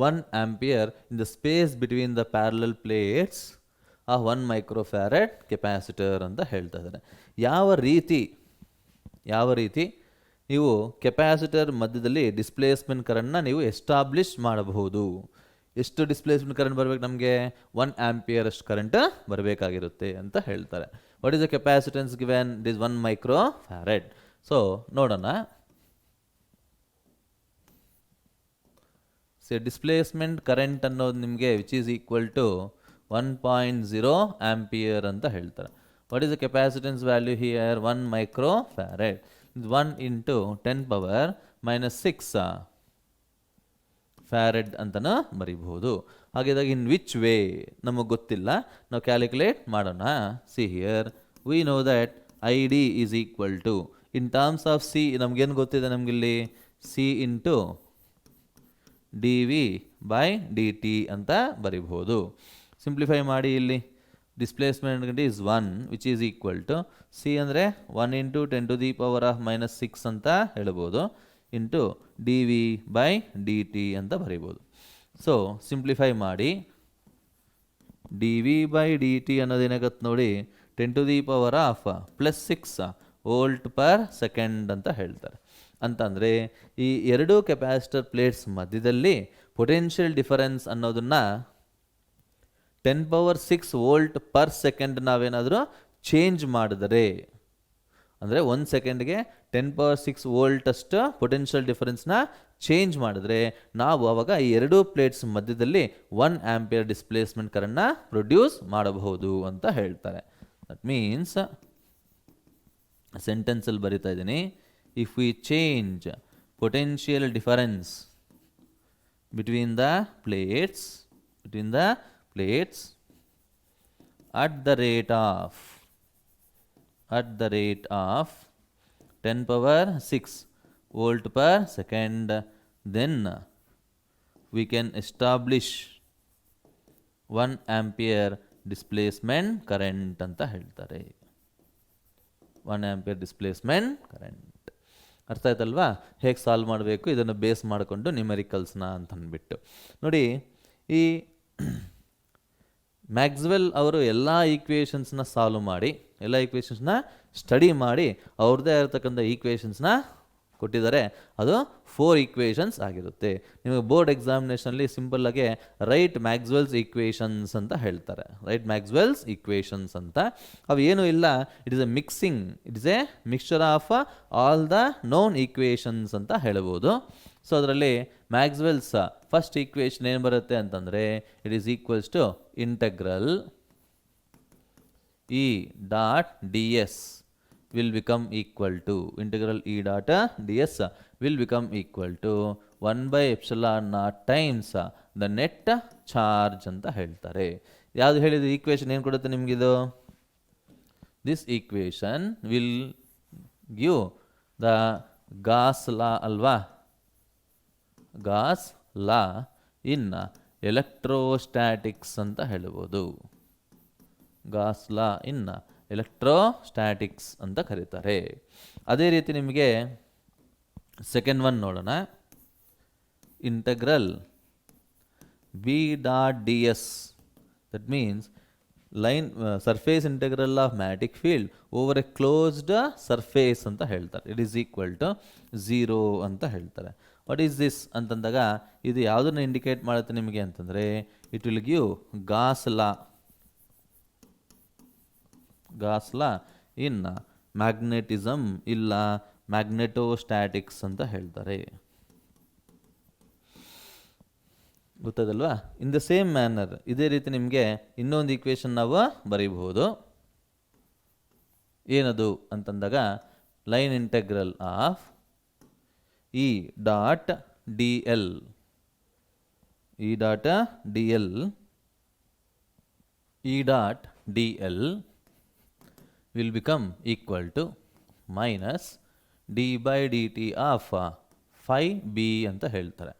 1 ampere in the space between the parallel plates of 1 microfarad capacitor ಅಂತ ಹೇಳ್ತಾ ಇದ್ದಾರೆ. ಯಾವ ರೀತಿ ನೀವು ಕೆಪಾಸಿಟರ್ ಮಧ್ಯದಲ್ಲಿ ಡಿಸ್ಪ್ಲೇಸ್ಮೆಂಟ್ ಕರೆಂಟ್ನ ನೀವು ಎಸ್ಟಾಬ್ಲಿಷ್ ಮಾಡಬಹುದು. ಎಷ್ಟು ಡಿಸ್ಪ್ಲೇಸ್ಮೆಂಟ್ ಕರೆಂಟ್ ಬರಬೇಕು ನಮಗೆ? 1 ಆಂಪಿಯರ್ ಅಷ್ಟು ಕರೆಂಟ್ ಬರಬೇಕಾಗಿರುತ್ತೆ ಅಂತ ಹೇಳ್ತಾರೆ. What is the capacitance given? It is 1 microfarad. So ನೋಡೋಣ. ಡಿಸ್ಪ್ಲೇಸ್ಮೆಂಟ್ ಕರೆಂಟ್ ಅನ್ನೋದು ನಿಮಗೆ which is equal to 1.0 ampere ಅಂತ ಹೇಳ್ತಾರೆ. What is the capacitance value here? 1 microfarad. 1 into 10 power -6 farad ಅಂತನೂ ಬರೀಬಹುದು. ಹಾಗಿದ್ದಾಗ ಇನ್ ವಿಚ್ ವೇ ನಮಗೆ ಗೊತ್ತಿಲ್ಲ, ನಾವು ಕ್ಯಾಲ್ಕುಲೇಟ್ ಮಾಡೋಣ. See here we know that I D is equal to, in terms of C ನಮಗೇನು ಗೊತ್ತಿದೆ ನಮಗಿಲ್ಲಿ? C into D V by D T ಅಂತ ಬರಿಬಹುದು. ಸಿಂಪ್ಲಿಫೈ ಮಾಡಿ ಇಲ್ಲಿ displacement is 1 which is equal to C ಅಂದರೆ 1 into 10 to the power of -6 ಅಂತ ಹೇಳ್ಬೋದು, into D V by D T ಅಂತ ಬರಿಬೋದು. ಸೊ ಸಿಂಪ್ಲಿಫೈ ಮಾಡಿ D V by D T ಅನ್ನೋದೇನಾಗತ್ತೆ ನೋಡಿ, 10 to the power of +6 volt per second ಅಂತ ಹೇಳ್ತಾರೆ. ಅಂತಂದರೆ ಈ ಎರಡು ಕೆಪಾಸಿಟರ್ ಪ್ಲೇಟ್ಸ್ ಮಧ್ಯದಲ್ಲಿ ಪೊಟೆನ್ಷಿಯಲ್ ಡಿಫರೆನ್ಸ್ ಅನ್ನೋದನ್ನು 10⁻6 ವೋಲ್ಟ್ ಪರ್ ಸೆಕೆಂಡ್ ನಾವೇನಾದರೂ ಚೇಂಜ್ ಮಾಡಿದರೆ, ಅಂದರೆ 1 ಸೆಕೆಂಡ್ಗೆ 10⁻6 ವೋಲ್ಟ್ ಅಷ್ಟು ಪೊಟೆನ್ಷಿಯಲ್ ಡಿಫರೆನ್ಸ್ನ ಚೇಂಜ್ ಮಾಡಿದ್ರೆ ನಾವು ಆವಾಗ ಈ ಎರಡೂ ಪ್ಲೇಟ್ಸ್ ಮಧ್ಯದಲ್ಲಿ 1 ಆಂಪಿಯರ್ ಡಿಸ್ಪ್ಲೇಸ್ಮೆಂಟ್ ಕರೆಂಟ್ನ ಪ್ರೊಡ್ಯೂಸ್ ಮಾಡಬಹುದು ಅಂತ ಹೇಳ್ತಾರೆ. ದಟ್ ಮೀನ್ಸ್ ಸೆಂಟೆನ್ಸಲ್ಲಿ ಬರಿತಾ ಇದ್ದೀನಿ, if we change potential difference between the plates at the rate of 10⁻6 volt per second, then we can establish 1 ampere displacement current ಅಂತ ಹೇಳ್ತಾರೆ. 1 ampere displacement current. ಅರ್ಥ ಆಯ್ತಲ್ವಾ ಹೇಗೆ ಸಾಲ್ವ್ ಮಾಡಬೇಕು, ಇದನ್ನು ಬೇಸ್ ಮಾಡಿಕೊಂಡು ನ್ಯೂಮೆರಿಕಲ್ಸ್ನ ಅಂತ ಅಂದ್ಬಿಟ್ಟು. ನೋಡಿ, ಈ ಮ್ಯಾಕ್ಸ್ವೆಲ್ ಅವರು ಎಲ್ಲ ಈಕ್ವೇಷನ್ಸ್ನ ಸಾಲ್ವ್ ಮಾಡಿ, ಎಲ್ಲ ಈಕ್ವೇಷನ್ಸ್ನ ಸ್ಟಡಿ ಮಾಡಿ ಅವ್ರದ್ದೇ ಆಗಿರ್ತಕ್ಕಂಥ ಈಕ್ವೇಷನ್ಸ್ನ ಕೊಟ್ಟಿದ್ದಾರೆ. ಅದು 4 ಈಕ್ವೇಷನ್ಸ್ ಆಗಿರುತ್ತೆ. ನಿಮಗೆ ಬೋರ್ಡ್ ಎಕ್ಸಾಮಿನೇಷನಲ್ಲಿ ಸಿಂಪಲ್ಲಾಗಿ ರೈಟ್ ಮ್ಯಾಕ್ಸ್ವೆಲ್ಸ್ ಈಕ್ವೇಷನ್ಸ್ ಅಂತ ಹೇಳ್ತಾರೆ. ರೈಟ್ ಮ್ಯಾಕ್ಸ್ವೆಲ್ಸ್ ಈಕ್ವೇಷನ್ಸ್ ಅಂತ ಅವು ಏನೂ ಇಲ್ಲ, it is A mixture of all the non equations ಅಂತ ಹೇಳ್ಬೋದು. ಸೊ ಅದರಲ್ಲಿ ಮ್ಯಾಕ್ಸ್ವೆಲ್ಸ್ ಫಸ್ಟ್ ಈಕ್ವೇಷನ್ ಏನು ಬರುತ್ತೆ ಅಂತಂದರೆ, it is equals to integral E dot D S will become equal to integral E dot ds will become equal to 1/epsilon times the net charge ಅಂತ ಹೇಳ್ತಾರೆ. ಯಾವುದು ಹೇಳಿದ ಈಕ್ವೇಷನ್ ಏನು ಕೊಡುತ್ತೆ ನಿಮಗಿದು? This equation will give the Gauss law ಅಲ್ವಾ, Gauss law ಇನ್ electrostatics ಅಂತ ಹೇಳ್ಬೋದು. ಗಾಸ್ ಲಾ ಇನ್ ಎಲೆಕ್ಟ್ರೋಸ್ಟ್ಯಾಟಿಕ್ಸ್ ಅಂತ ಕರೀತಾರೆ. ಅದೇ ರೀತಿ ನಿಮಗೆ ಸೆಕೆಂಡ್ ಒನ್ ನೋಡೋಣ. Integral B dot D S, that means line surface integral of magnetic field over a closed surface ಅಂತ ಹೇಳ್ತಾರೆ. ಇಟ್ ಈಸ್ ಈಕ್ವಲ್ ಟು 0 ಅಂತ ಹೇಳ್ತಾರೆ. ವಾಟ್ ಈಸ್ ದಿಸ್ ಅಂತಂದಾಗ ಇದು ಯಾವುದನ್ನು ಇಂಡಿಕೇಟ್ ಮಾಡುತ್ತೆ ನಿಮಗೆ ಅಂತಂದರೆ, it will give Gauss law in magnetism ಇಲ್ಲ ಮ್ಯಾಗ್ನೆಟೋಸ್ಟ್ಯಾಟಿಕ್ಸ್ ಅಂತ ಹೇಳ್ತಾರೆ. ಗೊತ್ತದಲ್ವಾ? ಇನ್ ದ ಸೇಮ್ ಮ್ಯಾನರ್ ಇದೇ ರೀತಿ ನಿಮಗೆ ಇನ್ನೊಂದು ಈಕ್ವೇಷನ್ ನಾವು ಬರೀಬಹುದು. ಏನದು ಅಂತಂದಾಗ line integral of E dot D L E dot D L E dot D L will become equal to minus D by D T of phi B ಅಂತ ಹೇಳ್ತಾರೆ.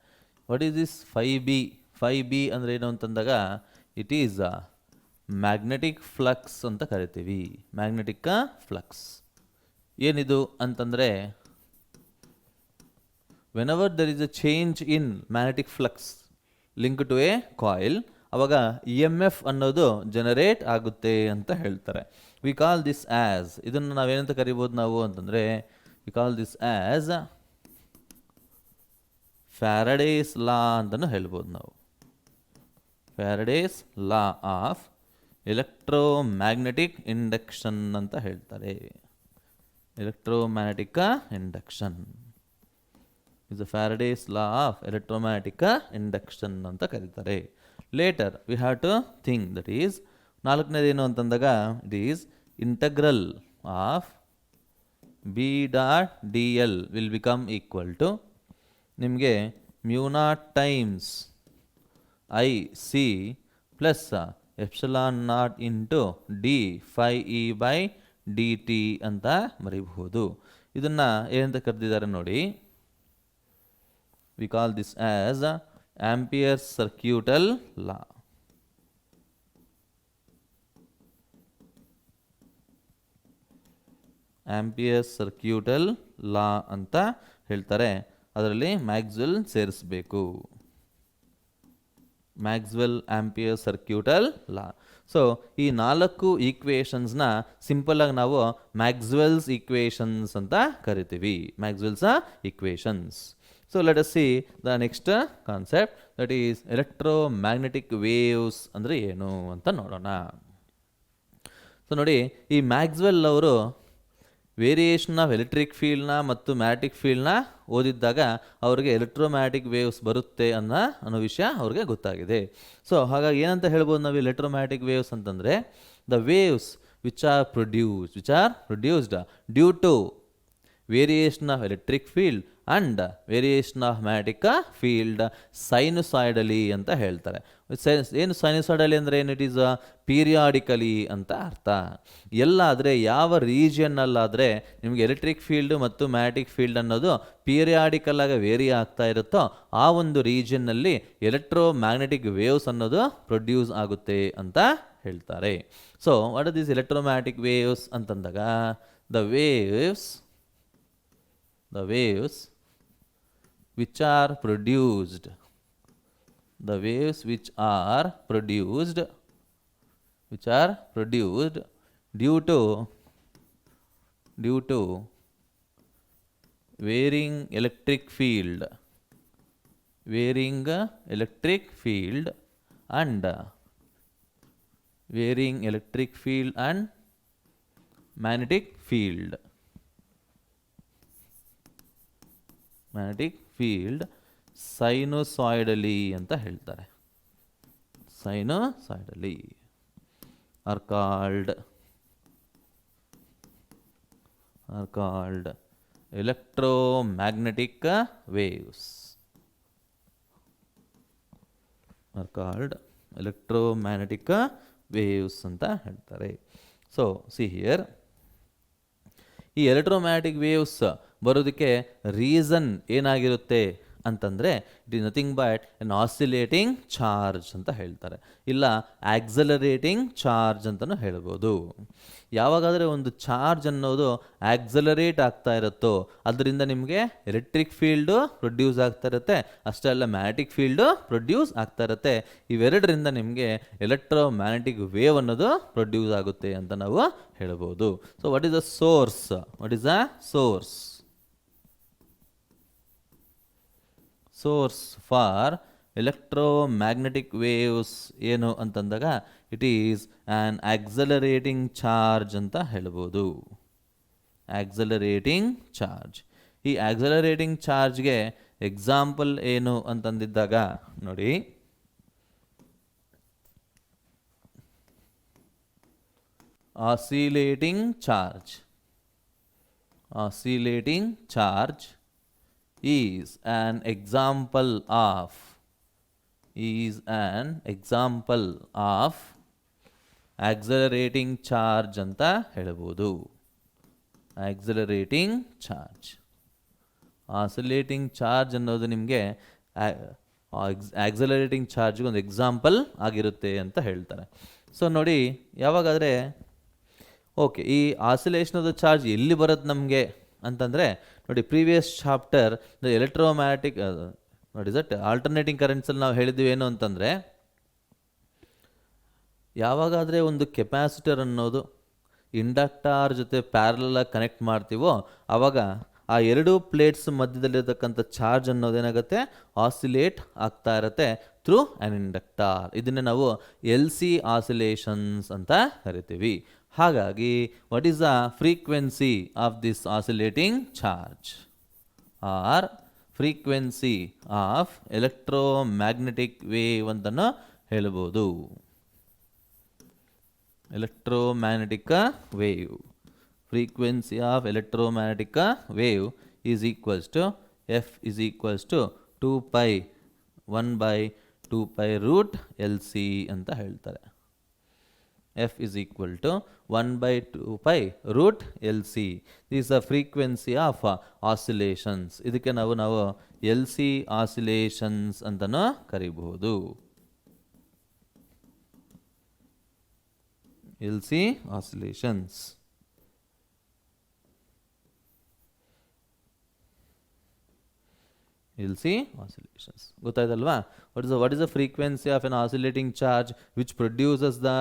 What is this phi B? Phi B ಅಂದರೆ ಏನು ಅಂತಂದಾಗ it is magnetic flux ಅಂತ ಕರಿತೀವಿ. Magnetic flux ಏನಿದು ಅಂತಂದರೆ whenever there is a change in magnetic flux link to a coil, ಅವಾಗ ಇ ಎಮ್ ಎಫ್ ಅನ್ನೋದು ಜನರೇಟ್ ಆಗುತ್ತೆ ಅಂತ ಹೇಳ್ತಾರೆ. ವಿ ಕಾಲ್ ದಿಸ್ ಆ್ಯಸ್, ಇದನ್ನು ನಾವೇನಂತ ಕರಿಬೋದು ನಾವು ಅಂತಂದರೆ we call this as Faraday's law ಅಂತಲೂ ಹೇಳ್ಬೋದು ನಾವು. Faraday's law of electromagnetic induction ಅಂತ ಹೇಳ್ತಾರೆ. Electromagnetic induction is a Faraday's law of electromagnetic induction ಅಂತ ಕರೀತಾರೆ. Later we have to think that is ನಾಲ್ಕನೇದೇನು ಅಂತಂದಾಗ it is integral of B dot D L will become equal to ನಿಮಗೆ mu naught times I C plus epsilon naught into D phi E by D T ಅಂತ ಬರೀಬಹುದು. ಇದನ್ನು ಏನಂತ ಕರೆದಿದ್ದಾರೆ ನೋಡಿ, we call this as Ampere circuital law. Ampere circuital law ಅಂತ ಹೇಳ್ತಾರೆ. ಅದರಲ್ಲಿ Maxwell ಸೇರಿಸಬೇಕು. Maxwell Ampere circuital law. So ಈ 4 ಈಕ್ವೇಷನ್ಸ್ನ ಸಿಂಪಲ್ಲಾಗಿ ನಾವು ಮ್ಯಾಕ್ಸ್ವೆಲ್ಸ್ ಈಕ್ವೇಷನ್ಸ್ ಅಂತ ಕರಿತೀವಿ. Maxwell's equations. So let us see the next concept, that is electromagnetic waves ಅಂದರೆ ಏನು ಅಂತ ನೋಡೋಣ. ಸೊ ನೋಡಿ, ಈ ಮ್ಯಾಕ್ಸ್ವೆಲ್ ಅವರು ವೇರಿಯೇಷನ್ ಆಫ್ ಎಲೆಕ್ಟ್ರಿಕ್ ಫೀಲ್ಡ್ನ ಮತ್ತು ಮ್ಯಾಗ್ನೆಟಿಕ್ ಫೀಲ್ಡ್ನ ಓದಿದ್ದಾಗ ಅವ್ರಿಗೆ ಎಲೆಕ್ಟ್ರೋಮ್ಯಾಗ್ನೆಟಿಕ್ ವೇವ್ಸ್ ಬರುತ್ತೆ ಅನ್ನೋ ವಿಷಯ ಅವ್ರಿಗೆ ಗೊತ್ತಾಗಿದೆ. ಸೊ ಹಾಗಾಗಿ ಏನಂತ ಹೇಳ್ಬೋದು ನಾವು ಎಲೆಕ್ಟ್ರೋಮ್ಯಾಗ್ನೆಟಿಕ್ ವೇವ್ಸ್ ಅಂತಂದರೆ the waves which are produced due to variation of electric field and variation of magnetic field sinusoidally ಅಂತ ಹೇಳ್ತಾರೆ. ಏನು ಸೈನುಸಾಯ್ಡಲಿ ಅಂದರೆ ಏನು? ಇಟ್ ಈಸ್ ಪೀರಿಯಾಡಿಕಲಿ ಅಂತ ಅರ್ಥ. ಎಲ್ಲಾದರೆ ಯಾವ ರೀಜಿಯನ್ನಲ್ಲಾದರೆ ನಿಮಗೆ ಎಲೆಕ್ಟ್ರಿಕ್ ಫೀಲ್ಡು ಮತ್ತು ಮ್ಯಾಗ್ನೆಟಿಕ್ ಫೀಲ್ಡ್ ಅನ್ನೋದು ಪೀರಿಯಾಡಿಕಲ್ ಆಗಿ ವೇರಿ ಆಗ್ತಾ ಇರುತ್ತೋ ಆ ಒಂದು ರೀಜಿಯನ್ನಲ್ಲಿ ಎಲೆಕ್ಟ್ರೋಮ್ಯಾಗ್ನೆಟಿಕ್ ವೇವ್ಸ್ ಅನ್ನೋದು ಪ್ರೊಡ್ಯೂಸ್ ಆಗುತ್ತೆ ಅಂತ ಹೇಳ್ತಾರೆ. So what are this electromagnetic waves ಅಂತಂದಾಗ the waves which are produced due to varying electric field and magnetic field ಸೈನುಸಾಯ್ಡಲಿ ಅಂತ ಹೇಳ್ತಾರೆ. ಸೈನುಸಾಯ್ಡಲಿ ಆರ್ ಕಾಲ್ಡ್ ಎಲೆಕ್ಟ್ರೋಮ್ಯಾಗ್ನೆಟಿಕ್ ವೇವ್ಸ್. ಅಂತ ಹೇಳ್ತಾರೆ. ಸೊ ಸಿ ಹಿಯರ್, ಈ ಎಲೆಕ್ಟ್ರೋಮ್ಯಾಗ್ನೆಟಿಕ್ ವೇವ್ಸ್ ಬರೋದಕ್ಕೆ ರೀಸನ್ ಏನಾಗಿರುತ್ತೆ ಅಂತಂದರೆ it is nothing but N oscillating charge ಅಂತ ಹೇಳ್ತಾರೆ, ಇಲ್ಲ ಆಕ್ಸಲರೇಟಿಂಗ್ ಚಾರ್ಜ್ ಅಂತಲೂ ಹೇಳ್ಬೋದು. ಯಾವಾಗಾದರೆ ಒಂದು ಚಾರ್ಜ್ ಅನ್ನೋದು ಆಕ್ಸಲರೇಟ್ ಆಗ್ತಾ ಇರುತ್ತೋ ಅದರಿಂದ ನಿಮಗೆ ಎಲೆಕ್ಟ್ರಿಕ್ ಫೀಲ್ಡು ಪ್ರೊಡ್ಯೂಸ್ ಆಗ್ತಾ ಇರುತ್ತೆ, ಅಷ್ಟೇ ಅಲ್ಲ ಮ್ಯಾಗ್ನೆಟಿಕ್ ಫೀಲ್ಡು ಪ್ರೊಡ್ಯೂಸ್ ಆಗ್ತಾ ಇರುತ್ತೆ. ಇವೆರಡರಿಂದ ನಿಮಗೆ ಎಲೆಕ್ಟ್ರೋಮ್ಯಾಗ್ನೆಟಿಕ್ ವೇವ್ ಅನ್ನೋದು ಪ್ರೊಡ್ಯೂಸ್ ಆಗುತ್ತೆ ಅಂತ ನಾವು ಹೇಳ್ಬೋದು. So what is the source? Source for electromagnetic waves ಏನು ಅಂತಂದಾಗ it is an accelerating charge ಅಂತ ಹೇಳ್ಬೋದು. Accelerating charge. ಈ ಆಕ್ಸಲರೇಟಿಂಗ್ ಚಾರ್ಜ್ಗೆ ಎಕ್ಸಾಂಪಲ್ ಏನು ಅಂತಂದಿದ್ದಾಗ ನೋಡಿ, oscillating charge. Oscillating charge is an example of accelerating charge ಅಂತ ಹೇಳ್ಬೋದು. accelerating charge. ಆಸಿಲೇಟಿಂಗ್ ಚಾರ್ಜ್ ಅನ್ನೋದು ನಿಮಗೆ ಆಕ್ಸಲರೇಟಿಂಗ್ ಚಾರ್ಜ್ಗೆ ಒಂದು ಎಕ್ಸಾಂಪಲ್ ಆಗಿರುತ್ತೆ ಅಂತ ಹೇಳ್ತಾರೆ. ಸೊ ನೋಡಿ, ಯಾವಾಗಾದರೆ ಓಕೆ ಈ ಆಸಿಲೇಷನ್ ಆಫ್ ದ ಚಾರ್ಜ್ ಎಲ್ಲಿ ಬರುತ್ತೆ ನಮಗೆ ಅಂತಂದರೆ ನೋಡಿ, ಪ್ರೀವಿಯಸ್ ಚಾಪ್ಟರ್ ಎಲೆಕ್ಟ್ರೋಮ್ಯಾಟಿಕ್ ನೋಡಿ ದಟ್ ಆಲ್ಟರ್ನೇಟಿಂಗ್ ಕರೆಂಟ್ಸಲ್ಲಿ ನಾವು ಹೇಳಿದ್ವಿ ಏನು ಅಂತಂದರೆ, ಯಾವಾಗಾದರೆ ಒಂದು ಕೆಪಾಸಿಟರ್ ಅನ್ನೋದು ಇಂಡಕ್ಟಾರ್ ಜೊತೆ ಪ್ಯಾರಲಾಗಿ ಕನೆಕ್ಟ್ ಮಾಡ್ತೀವೋ ಆವಾಗ ಆ ಎರಡು ಪ್ಲೇಟ್ಸ್ ಮಧ್ಯದಲ್ಲಿರತಕ್ಕಂಥ ಚಾರ್ಜ್ ಅನ್ನೋದೇನಾಗುತ್ತೆ, ಆಸಿಲೇಟ್ ಆಗ್ತಾ ಇರುತ್ತೆ ಥ್ರೂ ಆ್ಯನ್ ಇಂಡಕ್ಟಾರ್. ಇದನ್ನೇ ನಾವು ಎಲ್ ಸಿ ಆಸಿಲೇಷನ್ಸ್ ಅಂತ ಕರಿತೀವಿ. ಹಾಗಾಗಿ what is the frequency of this oscillating charge or frequency of electromagnetic wave ಅಂತಲೂ ಹೇಳ್ಬೋದು. Electromagnetic wave, frequency of electromagnetic wave is equals to F is equals to 2 pi 1 by 2 pi root LC ಅಂತ ಹೇಳ್ತಾರೆ. F is equal to 1 by 2 pi root LC. This is the frequency of oscillations. ಇದಕ್ಕೆ ನಾವು LC oscillations ಅಂತನೂ ಕರಿಬಹುದು. LC oscillations. LC oscillations. ಗೊತ್ತಾಯ್ತಲ್ವಾ? What is the frequency of an oscillating charge which produces the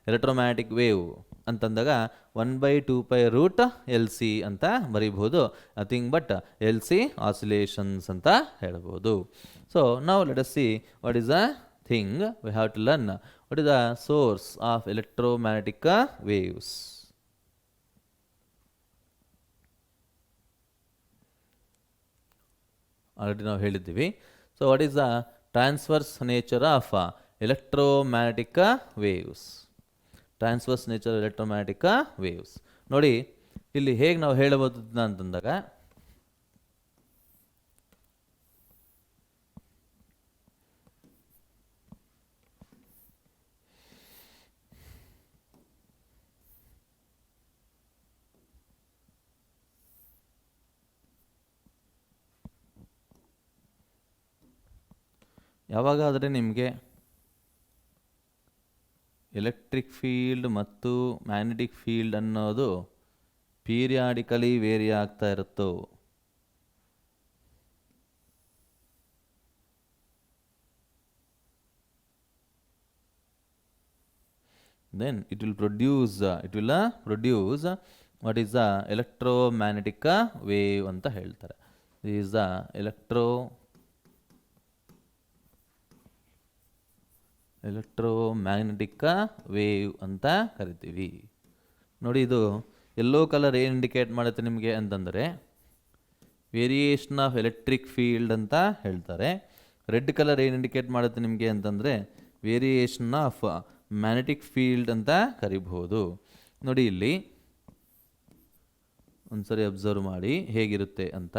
electromagnetic wave ಅಂತಂದಾಗ 1 by 2 pi root LC ಅಂತ ಬರೀಬಹುದು. Nothing but LC oscillations ಅಂತ ಹೇಳ್ಬೋದು. So now let us see what is the thing we have to learn. What is the source of electromagnetic waves? Already ನಾವು ಹೇಳಿದ್ದೀವಿ. So what is the transverse nature of electromagnetic waves? Transverse nature electromagnetic waves ನೋಡಿ, ಇಲ್ಲಿ ಹೇಗೆ ನಾವು ಹೇಳಬಹುದು ಅಂತಂದಾಗ, ಯಾವಾಗಾದರೆ ನಿಮಗೆ electric field ಮತ್ತು ಮ್ಯಾಗ್ನೆಟಿಕ್ ಫೀಲ್ಡ್ ಅನ್ನೋದು ಪೀರಿಯಾಡಿಕಲಿ ವೇರಿ ಆಗ್ತಾ ಇರುತ್ತೋ, then it will produce what is the electromagnetic wave ಅಂತ ಹೇಳ್ತಾರೆ. This is the electromagnetic wave ಅಂತ ಕರಿತೀವಿ. ನೋಡಿ, ಇದು ಯೆಲ್ಲೋ ಕಲರ್ ಏನು ಇಂಡಿಕೇಟ್ ಮಾಡುತ್ತೆ ನಿಮಗೆ ಅಂತಂದರೆ ವೇರಿಯೇಷನ್ ಆಫ್ ಎಲೆಕ್ಟ್ರಿಕ್ ಫೀಲ್ಡ್ ಅಂತ ಹೇಳ್ತಾರೆ. ರೆಡ್ ಕಲರ್ ಏನು ಇಂಡಿಕೇಟ್ ಮಾಡುತ್ತೆ ನಿಮಗೆ ಅಂತಂದರೆ ವೇರಿಯೇಷನ್ ಆಫ್ ಮ್ಯಾಗ್ನೆಟಿಕ್ ಫೀಲ್ಡ್ ಅಂತ ಕರಿಬಹುದು. ನೋಡಿ, ಇಲ್ಲಿ ಒಂದ್ಸರಿ ಅಬ್ಸರ್ವ್ ಮಾಡಿ ಹೇಗಿರುತ್ತೆ ಅಂತ.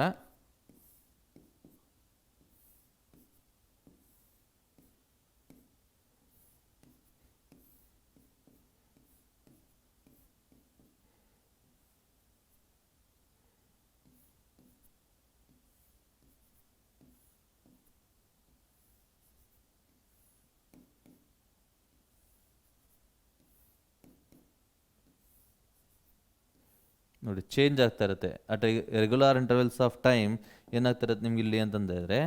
ನೋಡಿ, ಚೇಂಜ್ ಆಗ್ತಾ ಇರುತ್ತೆ at regular intervals of time. ಏನಾಗ್ತಾ ಇರುತ್ತೆ ನಿಮ್ಗೆ ಇಲ್ಲಿ ಅಂತಂದರೆ,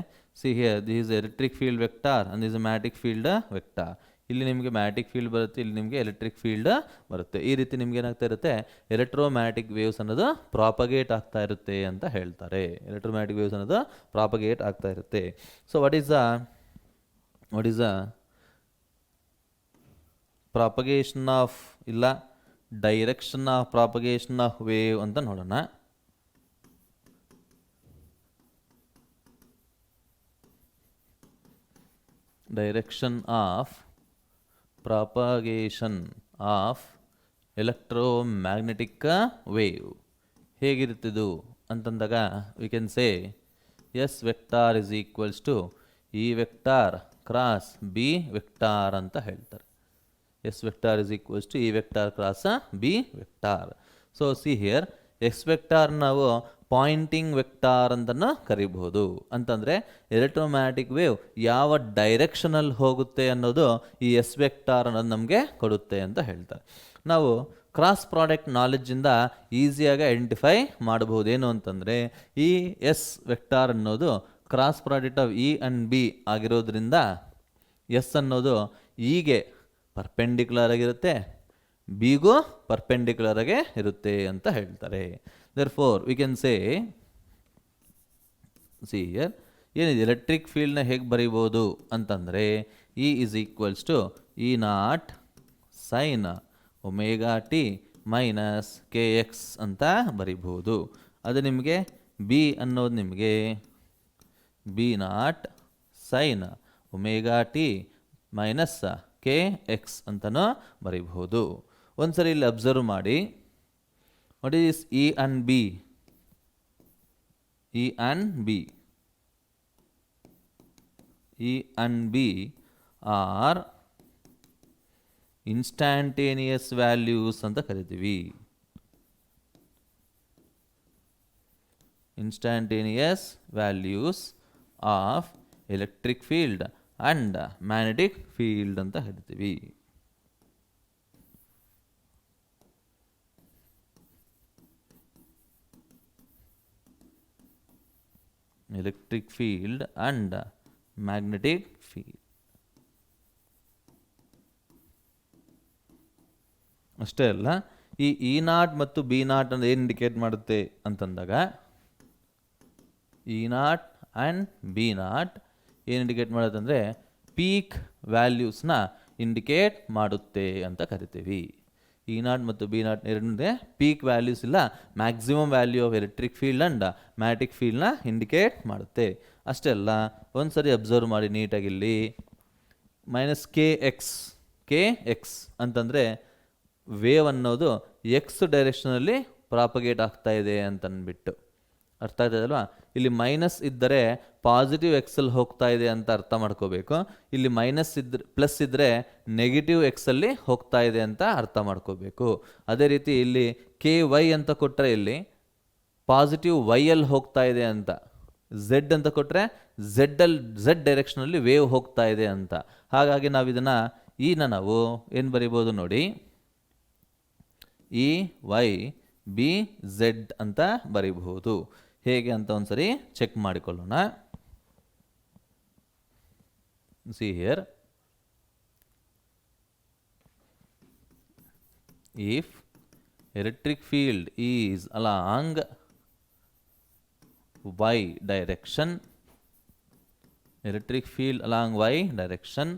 see here this is electric field vector and this magnetic field vector. ಇಲ್ಲಿ ನಿಮಗೆ ಮ್ಯಾಗ್ನೆಟಿಕ್ ಫೀಲ್ಡ್ ಬರುತ್ತೆ, ಇಲ್ಲಿ ನಿಮಗೆ ಎಲೆಕ್ಟ್ರಿಕ್ ಫೀಲ್ಡ್ ಬರುತ್ತೆ. ಈ ರೀತಿ ನಿಮ್ಗೆ ಏನಾಗ್ತಾ ಇರುತ್ತೆ, ಎಲೆಕ್ಟ್ರೋಮ್ಯಾಗ್ನೆಟಿಕ್ ವೇವ್ಸ್ ಅನ್ನೋದು ಪ್ರಾಪಗೇಟ್ ಆಗ್ತಾ ಇರುತ್ತೆ ಅಂತ ಹೇಳ್ತಾರೆ. ಎಲೆಕ್ಟ್ರೋಮ್ಯಾಗ್ನೆಟಿಕ್ ವೇವ್ಸ್ ಅನ್ನೋದು ಪ್ರಾಪಗೇಟ್ ಆಗ್ತಾ ಇರುತ್ತೆ. So what is the propagation of ಇಲ್ಲ direction of propagation of wave ಅಂತ ನೋಡೋಣ. Direction of propagation of electromagnetic wave ಹೇಗಿರುತ್ತಿದ್ದು ಅಂತಂದಾಗ we can say S vector is equals to E vector cross B vector ಅಂತ ಹೇಳ್ತಾರೆ. S vector is equals to E vector cross B vector. So see here X vector ನಾವು Poynting vector ಅಂತಲೂ ಕರಿಬಹುದು. ಅಂತಂದರೆ electromagnetic wave ಯಾವ ಡೈರೆಕ್ಷನಲ್ಲಿ ಹೋಗುತ್ತೆ ಅನ್ನೋದು ಈ ಎಸ್ ವೆಕ್ಟಾರ್ ಅನ್ನೋದು ನಮಗೆ ಕೊಡುತ್ತೆ ಅಂತ ಹೇಳ್ತಾರೆ. ನಾವು ಕ್ರಾಸ್ ಪ್ರಾಡಕ್ಟ್ ನಾಲೆಡ್ಜಿಂದ ಈಸಿಯಾಗಿ ಐಡೆಂಟಿಫೈ ಮಾಡಬಹುದು. ಏನು ಅಂತಂದರೆ ಈ ಎಸ್ ವೆಕ್ಟಾರ್ ಅನ್ನೋದು cross product of E and B ಆಗಿರೋದ್ರಿಂದ ಎಸ್ ಅನ್ನೋದು ಇಗೆ ಪರ್ಪೆಂಡಿಕ್ಯುಲರ್ ಆಗಿರುತ್ತೆ, ಬಿಗೂ ಪರ್ಪೆಂಡಿಕ್ಯುಲರ್ ಆಗಿ ಇರುತ್ತೆ ಅಂತ ಹೇಳ್ತಾರೆ. Therefore we can say see here ಏನಿದೆ ಎಲೆಕ್ಟ್ರಿಕ್ ಫೀಲ್ಡ್ನ ಹೇಗೆ ಬರೀಬೋದು ಅಂತಂದರೆ E is equals to E naught sine omega T minus K X ಅಂತ ಬರಿಬೋದು. ಅದು ನಿಮಗೆ ಬಿ ಅನ್ನೋದು ನಿಮಗೆ B naught sine omega T minus K X ಅಂತಲೂ ಬರೀಬಹುದು. ಒಂದ್ಸರಿ ಇಲ್ಲಿ ಅಬ್ಸರ್ವ್ ಮಾಡಿ, what is E and B? E and B, E and B are instantaneous values ಅಂತ ಕರಿತೀವಿ. Instantaneous values of electric field and magnetic field ಅಂತ ಹೇಳ್ತೀವಿ. Electric field and magnetic field. ಅಷ್ಟೇ ಅಲ್ಲ, ಈ ಇ ನಾಟ್ ಮತ್ತು ಬಿ ನಾಟ್ ಅಂತ ಏನು ಇಂಡಿಕೇಟ್ ಮಾಡುತ್ತೆ ಅಂತಂದಾಗ E naught and B naught ಏನು ಇಂಡಿಕೇಟ್ ಮಾಡುತ್ತೆ ಅಂದರೆ ಪೀಕ್ ವ್ಯಾಲ್ಯೂಸ್ನ ಇಂಡಿಕೇಟ್ ಮಾಡುತ್ತೆ ಅಂತ ಕರಿತೀವಿ. ಇ ನಾಟ್ ಮತ್ತು ಬಿ ನಾಟ್ ಎರಡೇ ಪೀಕ್ ವ್ಯಾಲ್ಯೂಸ್ ಇಲ್ಲ maximum value of electric field and magnetic ಫೀಲ್ಡ್ನ ಇಂಡಿಕೇಟ್ ಮಾಡುತ್ತೆ. ಅಷ್ಟೇ ಅಲ್ಲ, ಒಂದು ಸರಿ ಅಬ್ಸರ್ವ್ ಮಾಡಿ ನೀಟಾಗಿ ಇಲ್ಲಿ ಮೈನಸ್ ಕೆ ಎಕ್ಸ್ ಅಂತಂದರೆ ವೇವ್ ಅನ್ನೋದು ಎಕ್ಸ್ ಡೈರೆಕ್ಷನಲ್ಲಿ ಪ್ರಾಪಗೇಟ್ ಆಗ್ತಾ ಇದೆ ಅಂತಂದ್ಬಿಟ್ಟು ಅರ್ಥ ಆಗ್ತದಲ್ವಾ. ಇಲ್ಲಿ ಮೈನಸ್ ಇದ್ದರೆ ಪಾಸಿಟಿವ್ ಎಕ್ಸಲ್ಲಿ ಹೋಗ್ತಾ ಇದೆ ಅಂತ ಅರ್ಥ ಮಾಡ್ಕೋಬೇಕು. ಇಲ್ಲಿ ಮೈನಸ್ ಇದ್ರೆ ಪ್ಲಸ್ ಇದ್ದರೆ ನೆಗೆಟಿವ್ ಎಕ್ಸಲ್ಲಿ ಹೋಗ್ತಾ ಇದೆ ಅಂತ ಅರ್ಥ ಮಾಡ್ಕೋಬೇಕು. ಅದೇ ರೀತಿ ಇಲ್ಲಿ ಕೆ ವೈ ಅಂತ ಕೊಟ್ಟರೆ ಇಲ್ಲಿ ಪಾಸಿಟಿವ್ ವೈಯಲ್ಲಿ ಹೋಗ್ತಾ ಇದೆ ಅಂತ, ಝೆಡ್ ಅಂತ ಕೊಟ್ಟರೆ ಝೆಡ್ ಡೈರೆಕ್ಷನಲ್ಲಿ ವೇವ್ ಹೋಗ್ತಾ ಇದೆ ಅಂತ. ಹಾಗಾಗಿ ನಾವು ಇದನ್ನು ನಾವು ಏನು ಬರಿಬೋದು ನೋಡಿ, ಇ ವೈ ಬಿ ಝೆಡ್ ಅಂತ ಬರೀಬಹುದು. ಹೇಗೆ ಅಂತ ಒಂದ್ಸರಿ ಚೆಕ್ ಮಾಡಿಕೊಳ್ಳೋಣ. See here, if electric field is along y direction, electric field along y direction,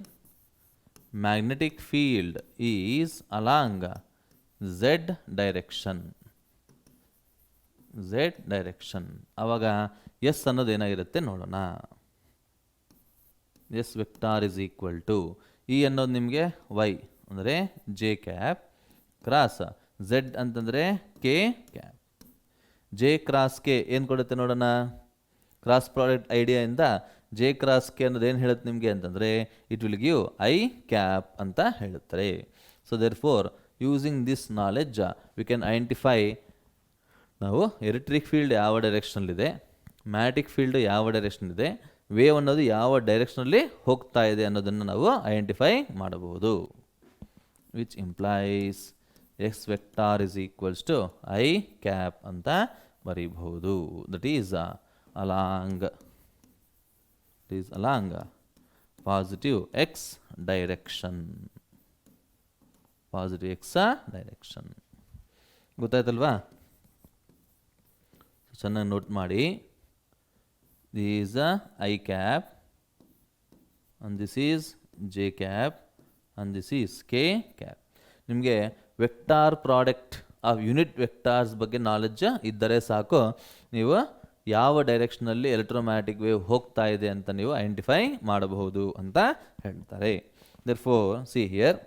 magnetic field is along z direction, ಆವಾಗ ಎಸ್ ಅನ್ನೋದು ಏನಾಗಿರುತ್ತೆ ನೋಡೋಣ. S vector is equal to E ಅನ್ನೋದು ನಿಮಗೆ ವೈ ಅಂದರೆ ಜೆ ಕ್ಯಾಪ್ ಕ್ರಾಸ್ ಝೆಡ್ ಅಂತಂದರೆ K cap. J cross K ಏನು ಕೊಡುತ್ತೆ ನೋಡೋಣ. ಕ್ರಾಸ್ ಪ್ರಾಡಕ್ಟ್ ಐಡಿಯಾಯಿಂದ ಜೆ ಕ್ರಾಸ್ ಕೆ ಅನ್ನೋದು ಏನು ಹೇಳುತ್ತೆ ನಿಮಗೆ ಅಂತಂದರೆ it will give I cap ಅಂತ ಹೇಳುತ್ತಾರೆ. So therefore using this knowledge we can identify ನಾವು ಎಲೆಕ್ಟ್ರಿಕ್ ಫೀಲ್ಡ್ ಯಾವ ಡೈರೆಕ್ಷನಲ್ಲಿದೆ, ಮ್ಯಾಗ್ನೆಟಿಕ್ ಫೀಲ್ಡ್ ಯಾವ ಡೈರೆಕ್ಷನ್ ಇದೆ, ವೇವ್ ಅನ್ನೋದು ಯಾವ ಡೈರೆಕ್ಷನಲ್ಲಿ ಹೋಗ್ತಾ ಇದೆ ಅನ್ನೋದನ್ನು ನಾವು ಐಡೆಂಟಿಫೈ ಮಾಡಬಹುದು. Which implies X vector is equals to I cap ಅಂತ ಬರೀಬಹುದು. That is along positive X direction. ಗೊತ್ತಾಯ್ತಲ್ವಾ? ಚೆನ್ನಾಗಿ ನೋಟ್ ಮಾಡಿ. This is I cap and this is J cap and this is K cap. ನಿಮಗೆ vector product of unit vectors ಬಗ್ಗೆ knowledge ಇದ್ದರೆ ಸಾಕು, ನೀವು ಯಾವ ಡೈರೆಕ್ಷನಲ್ಲಿ ಎಲೆಕ್ಟ್ರೋಮ್ಯಾಗ್ನೆಟಿಕ್ ವೇವ್ ಹೋಗ್ತಾ ಇದೆ ಅಂತ ನೀವು ಐಡೆಂಟಿಫೈ ಮಾಡಬಹುದು ಅಂತ ಹೇಳ್ತಾರೆ. Therefore see here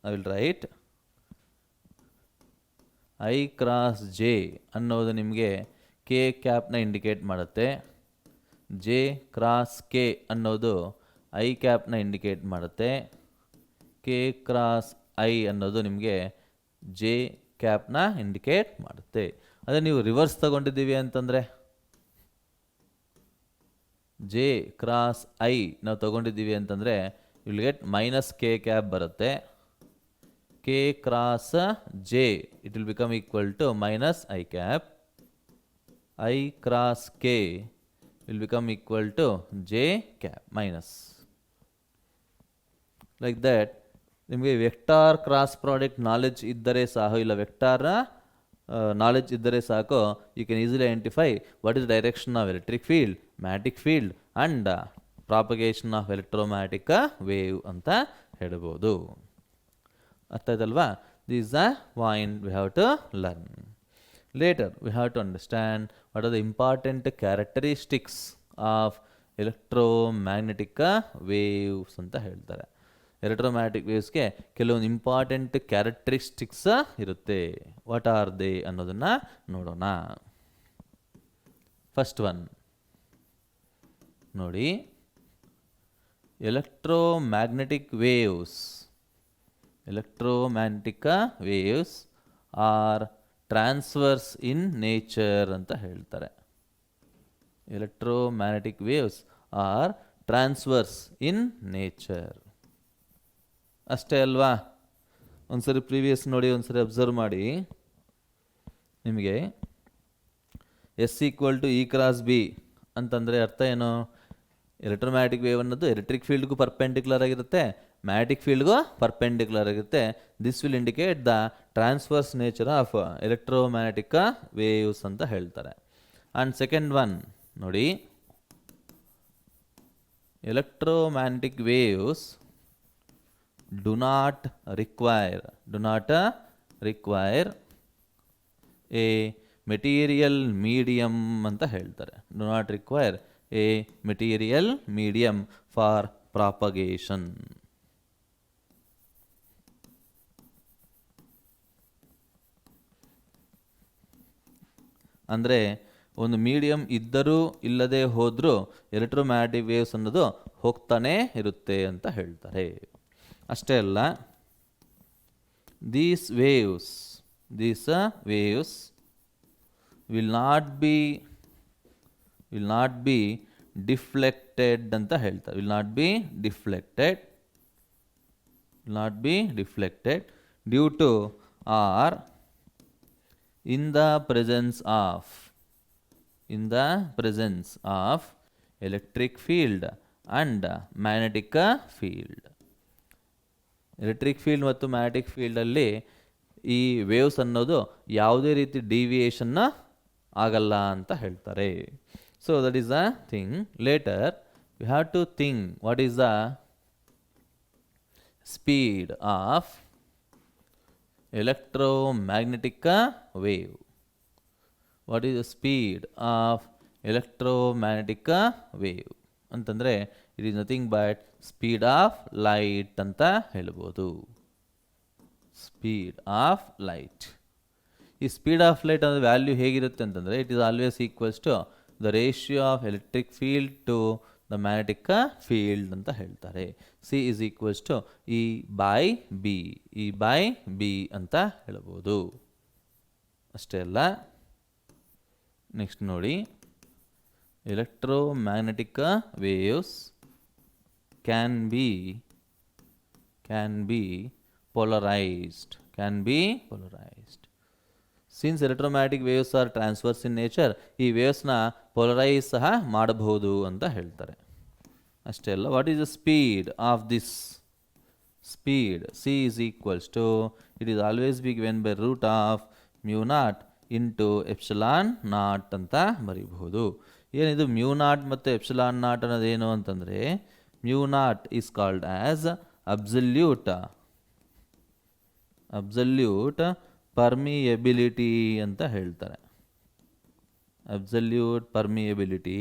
I will write I cross J ಅನ್ನೋದು ನಿಮಗೆ ಕೆ ಕ್ಯಾಪ್ನ ಇಂಡಿಕೇಟ್ ಮಾಡುತ್ತೆ. ಜೆ ಕ್ರಾಸ್ ಕೆ ಅನ್ನೋದು ಐ ಕ್ಯಾಪ್ನ ಇಂಡಿಕೇಟ್ ಮಾಡುತ್ತೆ. ಕೆ ಕ್ರಾಸ್ ಐ ಅನ್ನೋದು ನಿಮಗೆ ಜೆ ಕ್ಯಾಪ್ನ ಇಂಡಿಕೇಟ್ ಮಾಡುತ್ತೆ. ಅದೇ ನೀವು ರಿವರ್ಸ್ ತಗೊಂಡಿದ್ದೀವಿ ಅಂತಂದರೆ ಜೆ ಕ್ರಾಸ್ ಐ ನಾವು ತಗೊಂಡಿದ್ದೀವಿ ಅಂತಂದರೆ will get minus K cap ಬರುತ್ತೆ. K cross J it will become equal to minus I cap. I cross K will become equal to J cap minus. Like that ನಿಮಗೆ vector cross product knowledge ಇದ್ದರೆ ಸಾಕು, ಇಲ್ಲ vector knowledge ಇದ್ದರೆ ಸಾಕು, you can easily identify what is direction of electric field, magnetic field and propagation of electromagnetic wave ಅಂತ ಹೇಳ್ಬೋದು. ಅರ್ಥ ಆಯ್ತಲ್ವಾ? This the point V have to learn. Later we have to understand what are the important characteristics of electromagnetic waves ಅಂತ ಹೇಳ್ತಾರೆ. Electromagnetic ವೇವ್ಸ್ಗೆ ಕೆಲವೊಂದು important characteristics ಇರುತ್ತೆ. What are they ಅನ್ನೋದನ್ನು ನೋಡೋಣ. ಫಸ್ಟ್ ಒನ್ ನೋಡಿ, electromagnetic waves are transverse in nature ಅಂತ ಹೇಳ್ತಾರೆ. Electromagnetic waves are transverse in nature. ಅಷ್ಟೇ ಅಲ್ವಾ? ಒಂದ್ಸರಿ ಪ್ರೀವಿಯಸ್ ನೋಡಿ, ಒಂದ್ಸರಿ ಅಬ್ಸರ್ವ್ ಮಾಡಿ. ನಿಮಗೆ S equal to E cross B ಅಂತಂದರೆ ಅರ್ಥ ಏನು? ಎಲೆಕ್ಟ್ರೋಮ್ಯಾಗ್ನೆಟಿಕ್ ವೇವ್ ಅನ್ನೋದು ಎಲೆಕ್ಟ್ರಿಕ್ ಫೀಲ್ಡ್ಗೂ ಪರ್ಪೆಂಡಿಕ್ಯುಲರ್ ಆಗಿರುತ್ತೆ, ಮ್ಯಾಗ್ನೆಟಿಕ್ ಫೀಲ್ಡ್ಗೂ ಪರ್ಪೆಂಡಿಕ್ಯುಲರ್ ಆಗಿರುತ್ತೆ. This will indicate the transverse nature of electromagnetic waves ಅಂತ ಹೇಳ್ತಾರೆ. ಆ್ಯಂಡ್ ಸೆಕೆಂಡ್ ಒನ್ ನೋಡಿ, electromagnetic waves do not require a material medium ಅಂತ ಹೇಳ್ತಾರೆ. do not require a material medium for propagation. ಅಂದರೆ ಒಂದು medium ಇದ್ದರೂ ಇಲ್ಲದೆ ಹೋದರೂ ಎಲೆಕ್ಟ್ರೋಮ್ಯಾಗ್ನೆಟಿಕ್ ವೇವ್ಸ್ ಅನ್ನೋದು ಹೋಗ್ತಾನೇ ಇರುತ್ತೆ ಅಂತ ಹೇಳ್ತಾರೆ. ಅಷ್ಟೇ ಅಲ್ಲ, these waves will not be deflected ಅಂತ ಹೇಳ್ತಾರೆ. will not be deflected due to or in the presence of electric field and magnetic field. Electric field ಮತ್ತು ಮ್ಯಾಗ್ನೆಟಿಕ್ ಫೀಲ್ಡಲ್ಲಿ ಈ ವೇವ್ಸ್ ಅನ್ನೋದು ಯಾವುದೇ ರೀತಿ ಡಿವಿಯೇಷನ್ನ ಆಗಲ್ಲ ಅಂತ ಹೇಳ್ತಾರೆ. So that is the thing. Later we have to think what is the speed of electromagnetic wave. What is the speed of electromagnetic wave ಅಂತಂದರೆ it is nothing but speed of light ಅಂತ ಹೇಳ್ಬೋದು. Speed of light. ಈ speed of light ಅನ್ನೋ value ಹೇಗಿರುತ್ತೆ ಅಂತಂದರೆ it is always equals to the ratio of electric field to the magnetic field ಅಂತ ಹೇಳ್ತಾರೆ. C is equals to E by B ಅಂತ ಹೇಳ್ಬೋದು. ಅಷ್ಟೇ ಅಲ್ಲ, ನೆಕ್ಸ್ಟ್ ನೋಡಿ, electromagnetic waves can be polarized. Since electromagnetic waves are transverse in nature, ಈ ವೇವ್ಸ್ನ polarise ಸಹ ಮಾಡಬಹುದು ಅಂತ ಹೇಳ್ತಾರೆ. ಅಷ್ಟೇ ಅಲ್ಲ, what is the speed of this? Speed C is equals to it is always be given by root of mu naught into epsilon naught ಅಂತ ಬರೀಬಹುದು. ಏನಿದು ಮ್ಯೂ ನಾಟ್ ಮತ್ತು ಎಪ್ಸಿಲಾನ್ ನಾಟ್ ಅನ್ನೋದೇನು ಅಂತಂದರೆ, mu naught is called as absolute permeability ಅಂತ ಹೇಳ್ತಾರೆ. absolute permeability.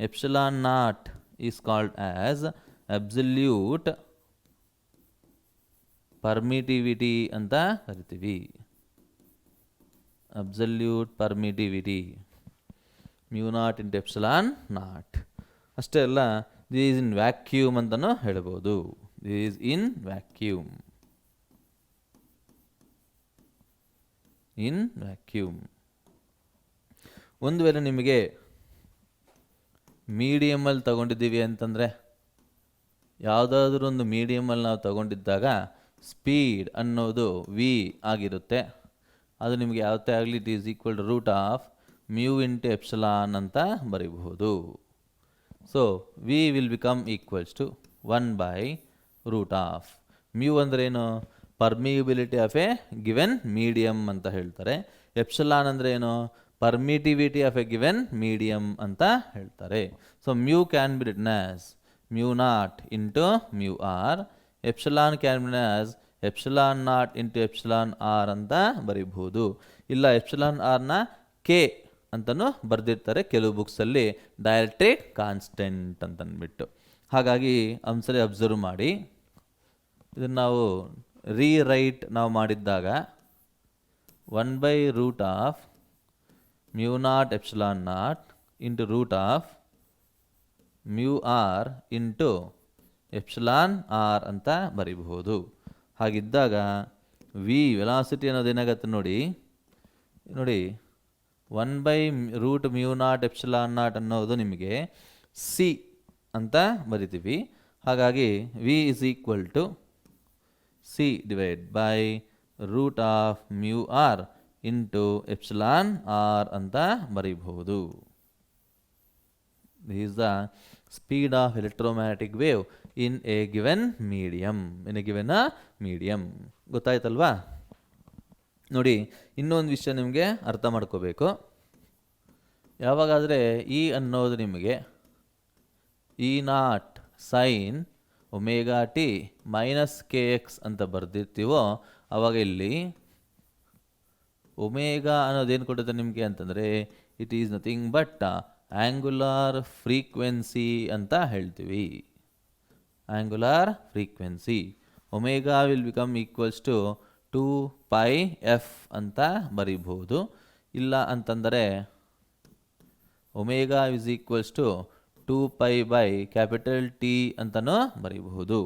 epsilon naught is called as absolute permittivity ಅಂತ ಕರಿತೀವಿ. Absolute permittivity mu naught into epsilon naught. ಅಷ್ಟೇ ಅಲ್ಲ, ದಿಸ್ ಈಸ್ ಇನ್ ವ್ಯಾಕ್ಯೂಮ್ ಅಂತಲೂ ಹೇಳ್ಬೋದು. This is in vacuum. In vacuum. ಒಂದು ವೇಳೆ ನಿಮಗೆ ಮೀಡಿಯಮಲ್ಲಿ ತಗೊಂಡಿದ್ದೀವಿ ಅಂತಂದರೆ, ಯಾವುದಾದ್ರೂ ಒಂದು ಮೀಡಿಯಮಲ್ಲಿ ನಾವು ತಗೊಂಡಿದ್ದಾಗ ಸ್ಪೀಡ್ ಅನ್ನೋದು ವಿ ಆಗಿರುತ್ತೆ. ಅದು ನಿಮಗೆ ಯಾವತ್ತೇ ಆಗಲಿ it is equal to root of mu into epsilon ಅಂತ ಬರೀಬಹುದು. So V will become equals to 1/√. Mu ಅಂದ್ರೇನು? Permeability of a given medium ಅಂತ ಹೇಳ್ತಾರೆ. ಎಪ್ಸಲಾನ್ ಅಂದ್ರೆ ಏನು? Permittivity of a given medium ಅಂತ ಹೇಳ್ತಾರೆ. So mu can be written as mu naught into mu R. Epsilon can be written as epsilon naught into epsilon R ಅಂತ ಬರೀಬಹುದು. ಇಲ್ಲ, epsilon ಆರ್ನ ಕೆ ಅಂತಲೂ ಬರೆದಿರ್ತಾರೆ ಕೆಲವು ಬುಕ್ಸಲ್ಲಿ, ಡೈಎಲೆಕ್ಟ್ರಿಕ್ ಕಾನ್ಸ್ಟೆಂಟ್ ಅಂತಂದ್ಬಿಟ್ಟು. ಹಾಗಾಗಿ ಒಂದ್ಸರಿ ಅಬ್ಸರ್ವ್ ಮಾಡಿ, ಇದನ್ನು ನಾವು ರೀರೈಟ್ ನಾವು ಮಾಡಿದ್ದಾಗ 1/√. Mu naught epsilon naught into root of mu R into epsilon R ಅಂತ ಬರೀಬಹುದು. ಹಾಗಿದ್ದಾಗ ವಿ ವೆಲಾಸಿಟಿ ಅನ್ನೋದೇನಾಗತ್ತೆ ನೋಡಿ 1/√μ0 ಎಪ್ಸಿಲಾನ್ ನಾಟ್ ಅನ್ನೋದು ನಿಮಗೆ ಸಿ ಅಂತ ಬರಿತೀವಿ. ಹಾಗಾಗಿ V is equal to C divide by root of mu R into epsilon R ಅಂತ ಬರೀಬಹುದು. This is the speed of electromagnetic wave in a given medium. ಗೊತ್ತಾಯ್ತಲ್ವಾ? ನೋಡಿ, ಇನ್ನೊಂದು ವಿಷಯ ನಿಮಗೆ ಅರ್ಥ ಮಾಡ್ಕೋಬೇಕು. ಯಾವಾಗಾದರೆ ಇ ಅನ್ನೋದು ನಿಮಗೆ E0 sine omega T minus K X ಅಂತ ಬರೆದಿರ್ತೀವೋ, ಆವಾಗ ಇಲ್ಲಿ ಒಮೇಗಾ ಅನ್ನೋದೇನು ಕೊಡುತ್ತೆ ನಿಮಗೆ ಅಂತಂದರೆ, it is nothing but angular frequency ಅಂತ ಹೇಳ್ತೀವಿ. Angular frequency omega will become equals to 2πf ಅಂತ ಬರೀಬಹುದು. ಇಲ್ಲ ಅಂತಂದರೆ omega is equals to 2π/T ಅಂತನೂ ಬರೀಬಹುದು.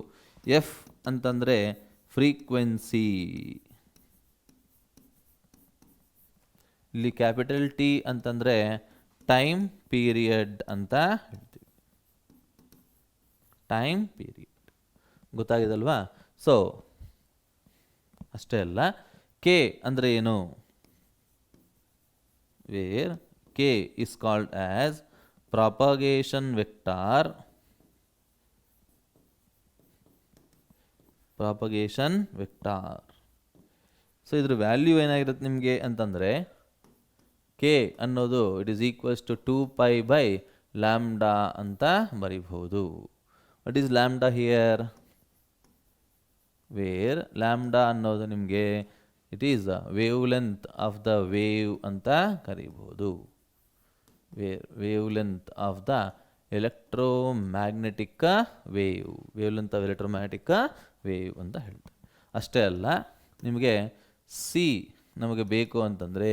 ಎಫ್ ಅಂತಂದರೆ ಫ್ರೀಕ್ವೆನ್ಸಿ, ಇಲ್ಲಿ ಕ್ಯಾಪಿಟಲ್ ಟಿ ಅಂತಂದರೆ ಟೈಮ್ ಪೀರಿಯಡ್ ಅಂತ ಹೇಳ್ತೀವಿ. Time period ಗೊತ್ತಾಗಿದಲ್ವಾ? ಸೊ ಅಷ್ಟೇ ಅಲ್ಲ, ಕೆ ಅಂದರೆ ಏನು? Where K is called as propagation vector. So ಇದ್ರ ವ್ಯಾಲ್ಯೂ ಏನಾಗಿರುತ್ತೆ ನಿಮಗೆ ಅಂತಂದರೆ, ಕೆ ಅನ್ನೋದು ಇಟ್ ಈಸ್ ಈಕ್ವಲ್ಸ್ ಟು 2π/λ ಅಂತ ಬರೀಬಹುದು. What is lambda here? Where lambda ಅನ್ನೋದು ನಿಮಗೆ it is wavelength of the wave ಅಂತ ಕರೀಬಹುದು. Wavelength of the electromagnetic wavelength of electromagnetic wave ಅಂತ ಹೇಳ್ತಾರೆ. ಅಷ್ಟೇ ಅಲ್ಲ, ನಿಮಗೆ ಸಿ ನಮಗೆ ಬೇಕು ಅಂತಂದರೆ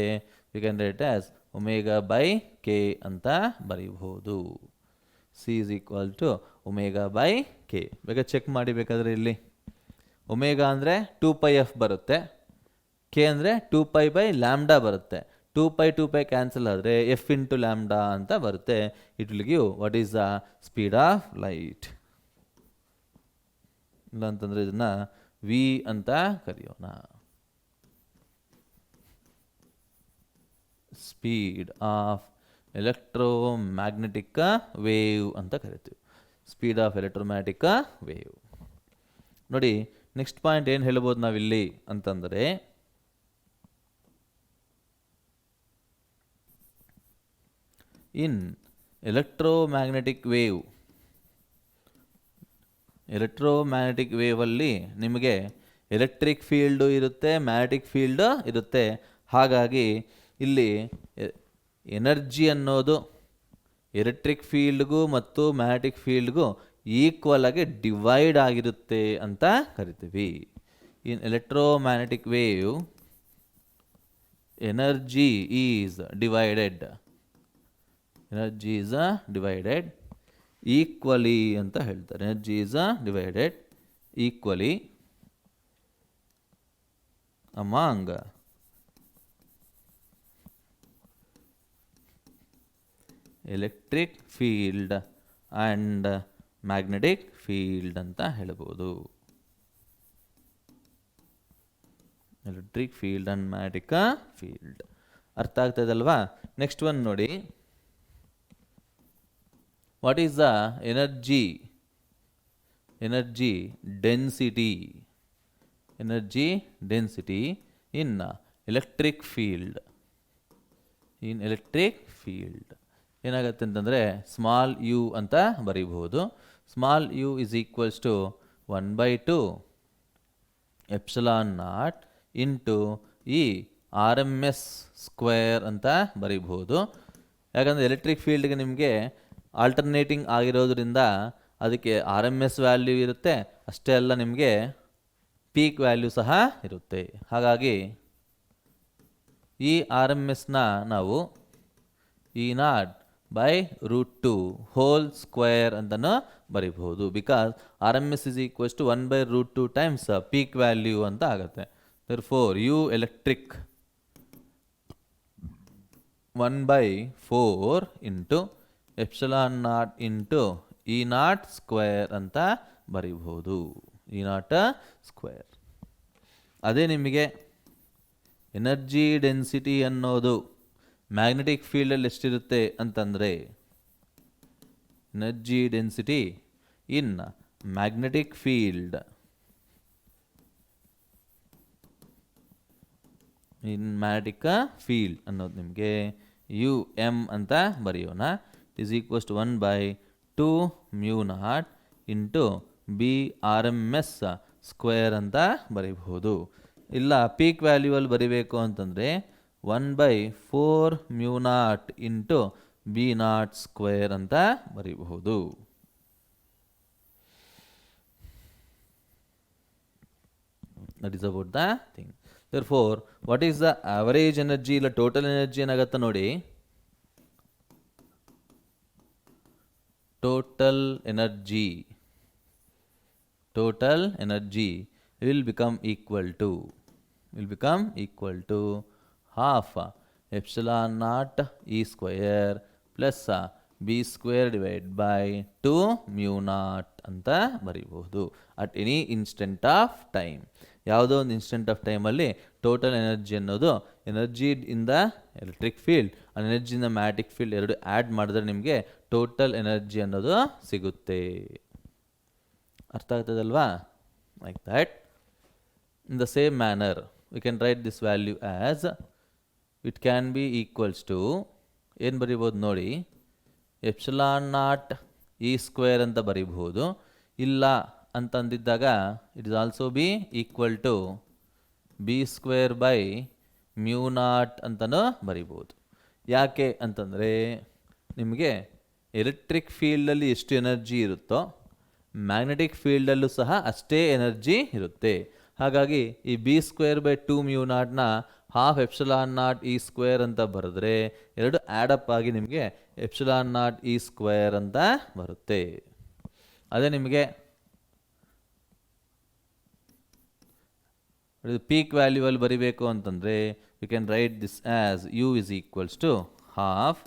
ವಿ ಕ್ಯಾನ್ ರೈಟ್ ಆಸ್ ಒಮೇಗಾ/ಕೆ ಅಂತ ಬರೀಬಹುದು. ಸಿ ಇಸ್ ಈಕ್ವಲ್ ಟು ಒಮೇಗಾ/ಕೆ. ಬೇಕಾದ್ರೆ ಚೆಕ್ ಮಾಡಿ, ಬೇಕಾದರೆ ಇಲ್ಲಿ ಒಮೇಗಾ ಅಂದರೆ 2πf ಬರುತ್ತೆ, ಕೆ ಅಂದರೆ 2π/λ ಬರುತ್ತೆ. 2π ಕ್ಯಾನ್ಸಲ್ ಆದರೆ ಎಫ್ ಇಂಟು ಲ್ಯಾಂಬ್ಡಾ ಅಂತ ಬರುತ್ತೆ. It will give what is the speed of light. ಇಲ್ಲ ಅಂತಂದರೆ ಇದನ್ನು ವಿ ಅಂತ ಕರೆಯೋಣ. ಸ್ಪೀಡ್ ಆಫ್ ಎಲೆಕ್ಟ್ರೋಮ್ಯಾಗ್ನೆಟಿಕ್ ವೇವ್ ಅಂತ ಕರಿತೀವಿ. Speed of electromagnetic wave. ನೋಡಿ, ನೆಕ್ಸ್ಟ್ ಪಾಯಿಂಟ್ ಏನು ಹೇಳ್ಬೋದು ನಾವಿಲ್ಲಿ ಅಂತಂದರೆ, ಇನ್ ಎಲೆಕ್ಟ್ರೋಮ್ಯಾಗ್ನೆಟಿಕ್ ವೇವಲ್ಲಿ ನಿಮಗೆ ಎಲೆಕ್ಟ್ರಿಕ್ ಫೀಲ್ಡು ಇರುತ್ತೆ, ಮ್ಯಾಗ್ನೆಟಿಕ್ ಫೀಲ್ಡು ಇರುತ್ತೆ. ಹಾಗಾಗಿ ಇಲ್ಲಿ ಎನರ್ಜಿ ಅನ್ನೋದು ಎಲೆಕ್ಟ್ರಿಕ್ ಫೀಲ್ಡ್ಗೂ ಮತ್ತು ಮ್ಯಾಗ್ನೆಟಿಕ್ ಫೀಲ್ಡ್ಗೂ ಈಕ್ವಲ್ ಆಗಿ ಡಿವೈಡ್ ಆಗಿರುತ್ತೆ ಅಂತ ಕರಿತೀವಿ. In electromagnetic wave energy is divided equally ಅಂತ ಹೇಳ್ತಾರೆ. Energy is divided equally among electric field and magnetic field ಅಂತ ಹೇಳ್ಬೋದು. Electric field and magnetic field ಅರ್ಥ ಆಗ್ತಾ ಇದಲ್ವಾ? ನೆಕ್ಸ್ಟ್ ಒನ್ ನೋಡಿ, what is the energy density in electric field ಏನಾಗುತ್ತೆ ಅಂತಂದರೆ ಸ್ಮಾಲ್ ಯು ಅಂತ ಬರೀಬಹುದು. Small U is equals to 1/2 epsilon naught into E RMS square ಅಂತ ಬರೀಬಹುದು. ಯಾಕಂದರೆ ಎಲೆಕ್ಟ್ರಿಕ್ ಫೀಲ್ಡ್ಗೆ ನಿಮಗೆ ಆಲ್ಟರ್ನೇಟಿಂಗ್ ಆಗಿರೋದ್ರಿಂದ ಅದಕ್ಕೆ RMS ವ್ಯಾಲ್ಯೂ ಇರುತ್ತೆ, ಅಷ್ಟೇ ಅಲ್ಲ ನಿಮಗೆ ಪೀಕ್ ವ್ಯಾಲ್ಯೂ ಸಹ ಇರುತ್ತೆ. ಹಾಗಾಗಿ ಈ RMSನ ನಾವು E0/√2 ಹೋಲ್ ಸ್ಕ್ವೇರ್ ಅಂತಲೂ ಬರೀಬಹುದು. Because RMS is equals to 1/√2 times peak value ಅಂತ ಆಗುತ್ತೆ. therefore U electric 1/4 into epsilon naught into E0 square ಅಂತ ಬರೀಬಹುದು. E0 square. ಅದೇ ನಿಮಗೆ ಎನರ್ಜಿ ಡೆನ್ಸಿಟಿ ಅನ್ನೋದು ಮ್ಯಾಗ್ನೆಟಿಕ್ ಫೀಲ್ಡಲ್ಲಿ ಎಷ್ಟಿರುತ್ತೆ ಅಂತಂದರೆ, energy density in magnetic field ಅನ್ನೋದು ನಿಮಗೆ UM ಅಂತ ಬರೆಯೋಣ. Is equals to 1/2 μ0 into BRMS square ಅಂತ ಬರೀಬಹುದು. ಇಲ್ಲ ಪೀಕ್ ವ್ಯಾಲ್ಯೂವಲ್ಲಿ ಬರೀಬೇಕು ಅಂತಂದರೆ 1/4 μ0 ಇಂಟು B0 ಸ್ಕ್ವೇರ್ ಅಂತ ಬರೀಬಹುದು. That is about the thing. therefore what is the average energy ಇಲ್ಲ ಟೋಟಲ್ ಎನರ್ಜಿ ಏನಾಗುತ್ತೆ ನೋಡಿ. Total energy will become equal to half epsilon naught E square plus B square divided by 2 mu naught ಅಂತ ಬರೀಬಹುದು. At any instant of time, ಯಾವುದೋ ಒಂದು instant of ಟೈಮಲ್ಲಿ total energy ಅನ್ನೋದು energy in the electric field and energy in the magnetic field ಎರಡು add ಮಾಡಿದ್ರೆ ನಿಮಗೆ total energy ಅನ್ನೋದು ಸಿಗುತ್ತೆ. ಅರ್ಥ ಆಗ್ತದಲ್ವಾ? Like that. In the same manner, we can write this value as it can be equals to ಏನು ಬರೀಬೋದು ನೋಡಿ, epsilon naught E square ಅಂತ ಬರೀಬಹುದು. ಇಲ್ಲ ಅಂತಂದಿದ್ದಾಗ it is also be equal to B square by μ0 ಅಂತಲೂ ಬರೀಬೋದು. ಯಾಕೆ ಅಂತಂದರೆ ನಿಮಗೆ ಎಲೆಕ್ಟ್ರಿಕ್ ಫೀಲ್ಡಲ್ಲಿ ಎಷ್ಟು ಎನರ್ಜಿ ಇರುತ್ತೋ ಮ್ಯಾಗ್ನೆಟಿಕ್ ಫೀಲ್ಡಲ್ಲೂ ಸಹ ಅಷ್ಟೇ ಎನರ್ಜಿ ಇರುತ್ತೆ. ಹಾಗಾಗಿ ಈ B ಸ್ಕ್ವೇರ್ ಬೈ 2 μ0ನ half epsilon naught E square ಅಂತ ಬರೆದ್ರೆ ಎರಡು ಆ್ಯಡಪ್ ಆಗಿ ನಿಮಗೆ ಎಪ್ಸಿಲಾನ್ ನಾಟ್ E ಸ್ಕ್ವೇರ್ ಅಂತ ಬರುತ್ತೆ. ಅದೇ ನಿಮಗೆ ಪೀಕ್ ವ್ಯಾಲ್ಯೂವಲ್ಲಿ ಬರಿಬೇಕು ಅಂತಂದರೆ you can write this as U is equals to half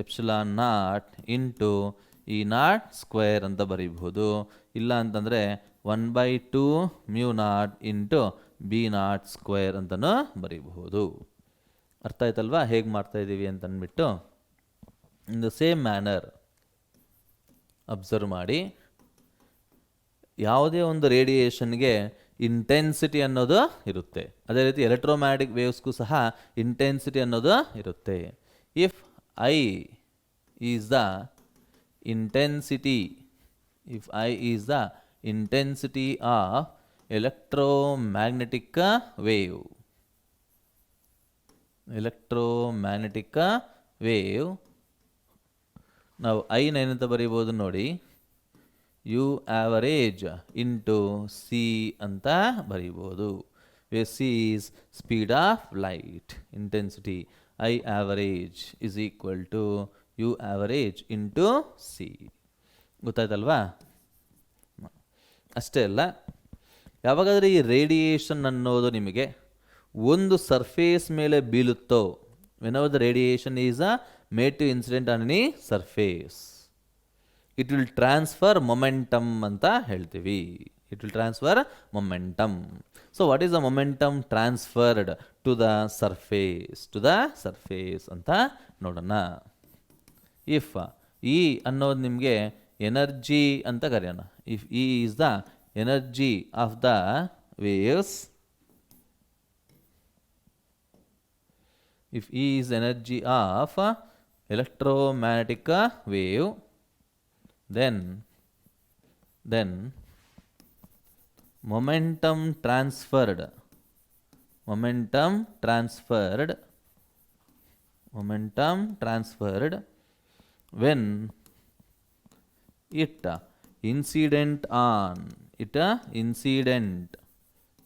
epsilon naught into E0 square ಅಂತ ಬರೀಬಹುದು. ಇಲ್ಲ ಅಂತಂದರೆ 1/2 μ0 ಇಂಟು B0 ಸ್ಕ್ವೇರ್ ಅಂತಲೂ ಬರೀಬಹುದು. ಅರ್ಥ ಆಯ್ತಲ್ವಾ ಹೇಗೆ ಮಾಡ್ತಾ ಇದ್ದೀವಿ ಅಂತ ಅಂದ್ಬಿಟ್ಟು. ಇನ್ ದ ಸೇಮ್ ಮ್ಯಾನರ್ ಅಬ್ಸರ್ವ್ ಮಾಡಿ, ಯಾವುದೇ ಒಂದು ರೇಡಿಯೇಷನ್ಗೆ ಇಂಟೆನ್ಸಿಟಿ ಅನ್ನೋದು ಇರುತ್ತೆ. ಅದೇ ರೀತಿ ಎಲೆಕ್ಟ್ರೋಮ್ಯಾಗ್ನೆಟಿಕ್ ವೇವ್ಸ್ಗೂ ಸಹ ಇಂಟೆನ್ಸಿಟಿ ಅನ್ನೋದು ಇರುತ್ತೆ. If I is the intensity of electromagnetic wave ನಾವು I ಏನಂತ ಬರೀಬೋದು ನೋಡಿ, U average ಇಂಟು C ಅಂತ ಬರೀಬೋದು. where c is speed of light. Intensity I average is equal to U average into c. ಗೊತ್ತಾಯ್ತಲ್ವಾ? ಅಷ್ಟೇ ಅಲ್ಲ, ಯಾವಾಗಾದರೆ ಈ ರೇಡಿಯೇಷನ್ ಅನ್ನೋದು ನಿಮಗೆ ಒಂದು ಸರ್ಫೇಸ್ ಮೇಲೆ ಬೀಳುತ್ತೋ, whenever the radiation is made to incident on any surface, it will transfer momentum ಅಂತ ಹೇಳ್ತೀವಿ. It will transfer momentum. So what is the momentum transferred to the surface? To the surface ಅಂತ ನೋಡೋಣ. If E ಅನ್ನೋದು ನಿಮಗೆ energy ಅಂತ ಕರೆಯೋಣ. If E is the energy of the waves, if E is energy of electromagnetic wave, then momentum transferred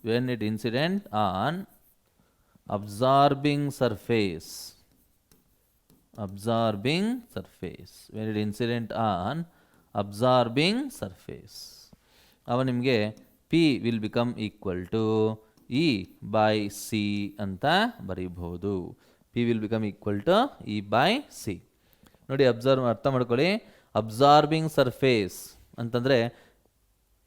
when it incident on absorbing surface, when it incident on absorbing surface, ಅವ ನಿಮಗೆ P will become equal to E by C ಅಂತ ಬರೀಬಹುದು. P will become equal to E by C. ನೋಡಿ, ಅರ್ಥ ಮಾಡ್ಕೊಳ್ಳಿ. Absorbing surface ಅಂತಂದರೆ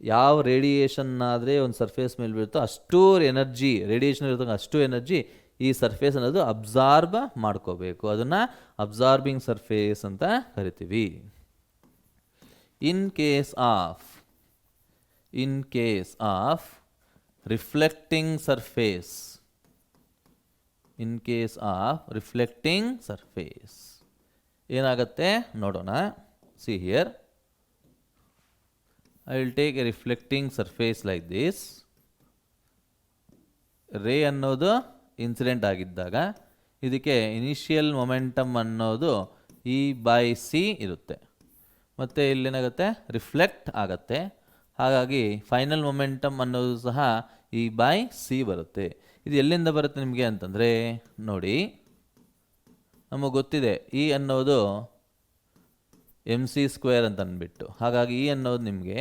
ಯಾವ radiation ಆದರೆ ಒಂದು ಸರ್ಫೇಸ್ ಮೇಲೆ ಬೀಳುತ್ತೋ ಅಷ್ಟು ಎನರ್ಜಿ, ರೇಡಿಯೇಷನ್ ಇರ್ತಕ್ಕ ಅಷ್ಟು ಎನರ್ಜಿ ಈ ಸರ್ಫೇಸ್ ಅನ್ನೋದು ಅಬ್ಸಾರ್ಬ್ ಮಾಡ್ಕೋಬೇಕು. ಅದನ್ನು ಅಬ್ಸಾರ್ಬಿಂಗ್ ಸರ್ಫೇಸ್ ಅಂತ ಕರಿತೀವಿ. ಇನ್ ಕೇಸ್ ಆಫ್ ರಿಫ್ಲೆಕ್ಟಿಂಗ್ ಸರ್ಫೇಸ್ ಏನಾಗುತ್ತೆ ನೋಡೋಣ. See here, I will take a reflecting surface like this. ರೇ ಅನ್ನೋದು ಇನ್ಸಿಡೆಂಟ್ ಆಗಿದ್ದಾಗ ಇದಕ್ಕೆ ಇನಿಷಿಯಲ್ ಮೊಮೆಂಟಮ್ ಅನ್ನೋದು E by C ಇರುತ್ತೆ. ಮತ್ತು ಇಲ್ಲೇನಾಗುತ್ತೆ, ರಿಫ್ಲೆಕ್ಟ್ ಆಗುತ್ತೆ. ಹಾಗಾಗಿ ಫೈನಲ್ ಮೊಮೆಂಟಮ್ ಅನ್ನೋದು ಸಹ E by C ಬರುತ್ತೆ. ಇದು ಎಲ್ಲಿಂದ ಬರುತ್ತೆ ನಿಮಗೆ ಅಂತಂದರೆ ನೋಡಿ, ನಮಗೆ ಗೊತ್ತಿದೆ E ಅನ್ನೋದು MC² ಅಂತ ಅಂದ್ಬಿಟ್ಟು. ಹಾಗಾಗಿ E ಅನ್ನೋದು ನಿಮಗೆ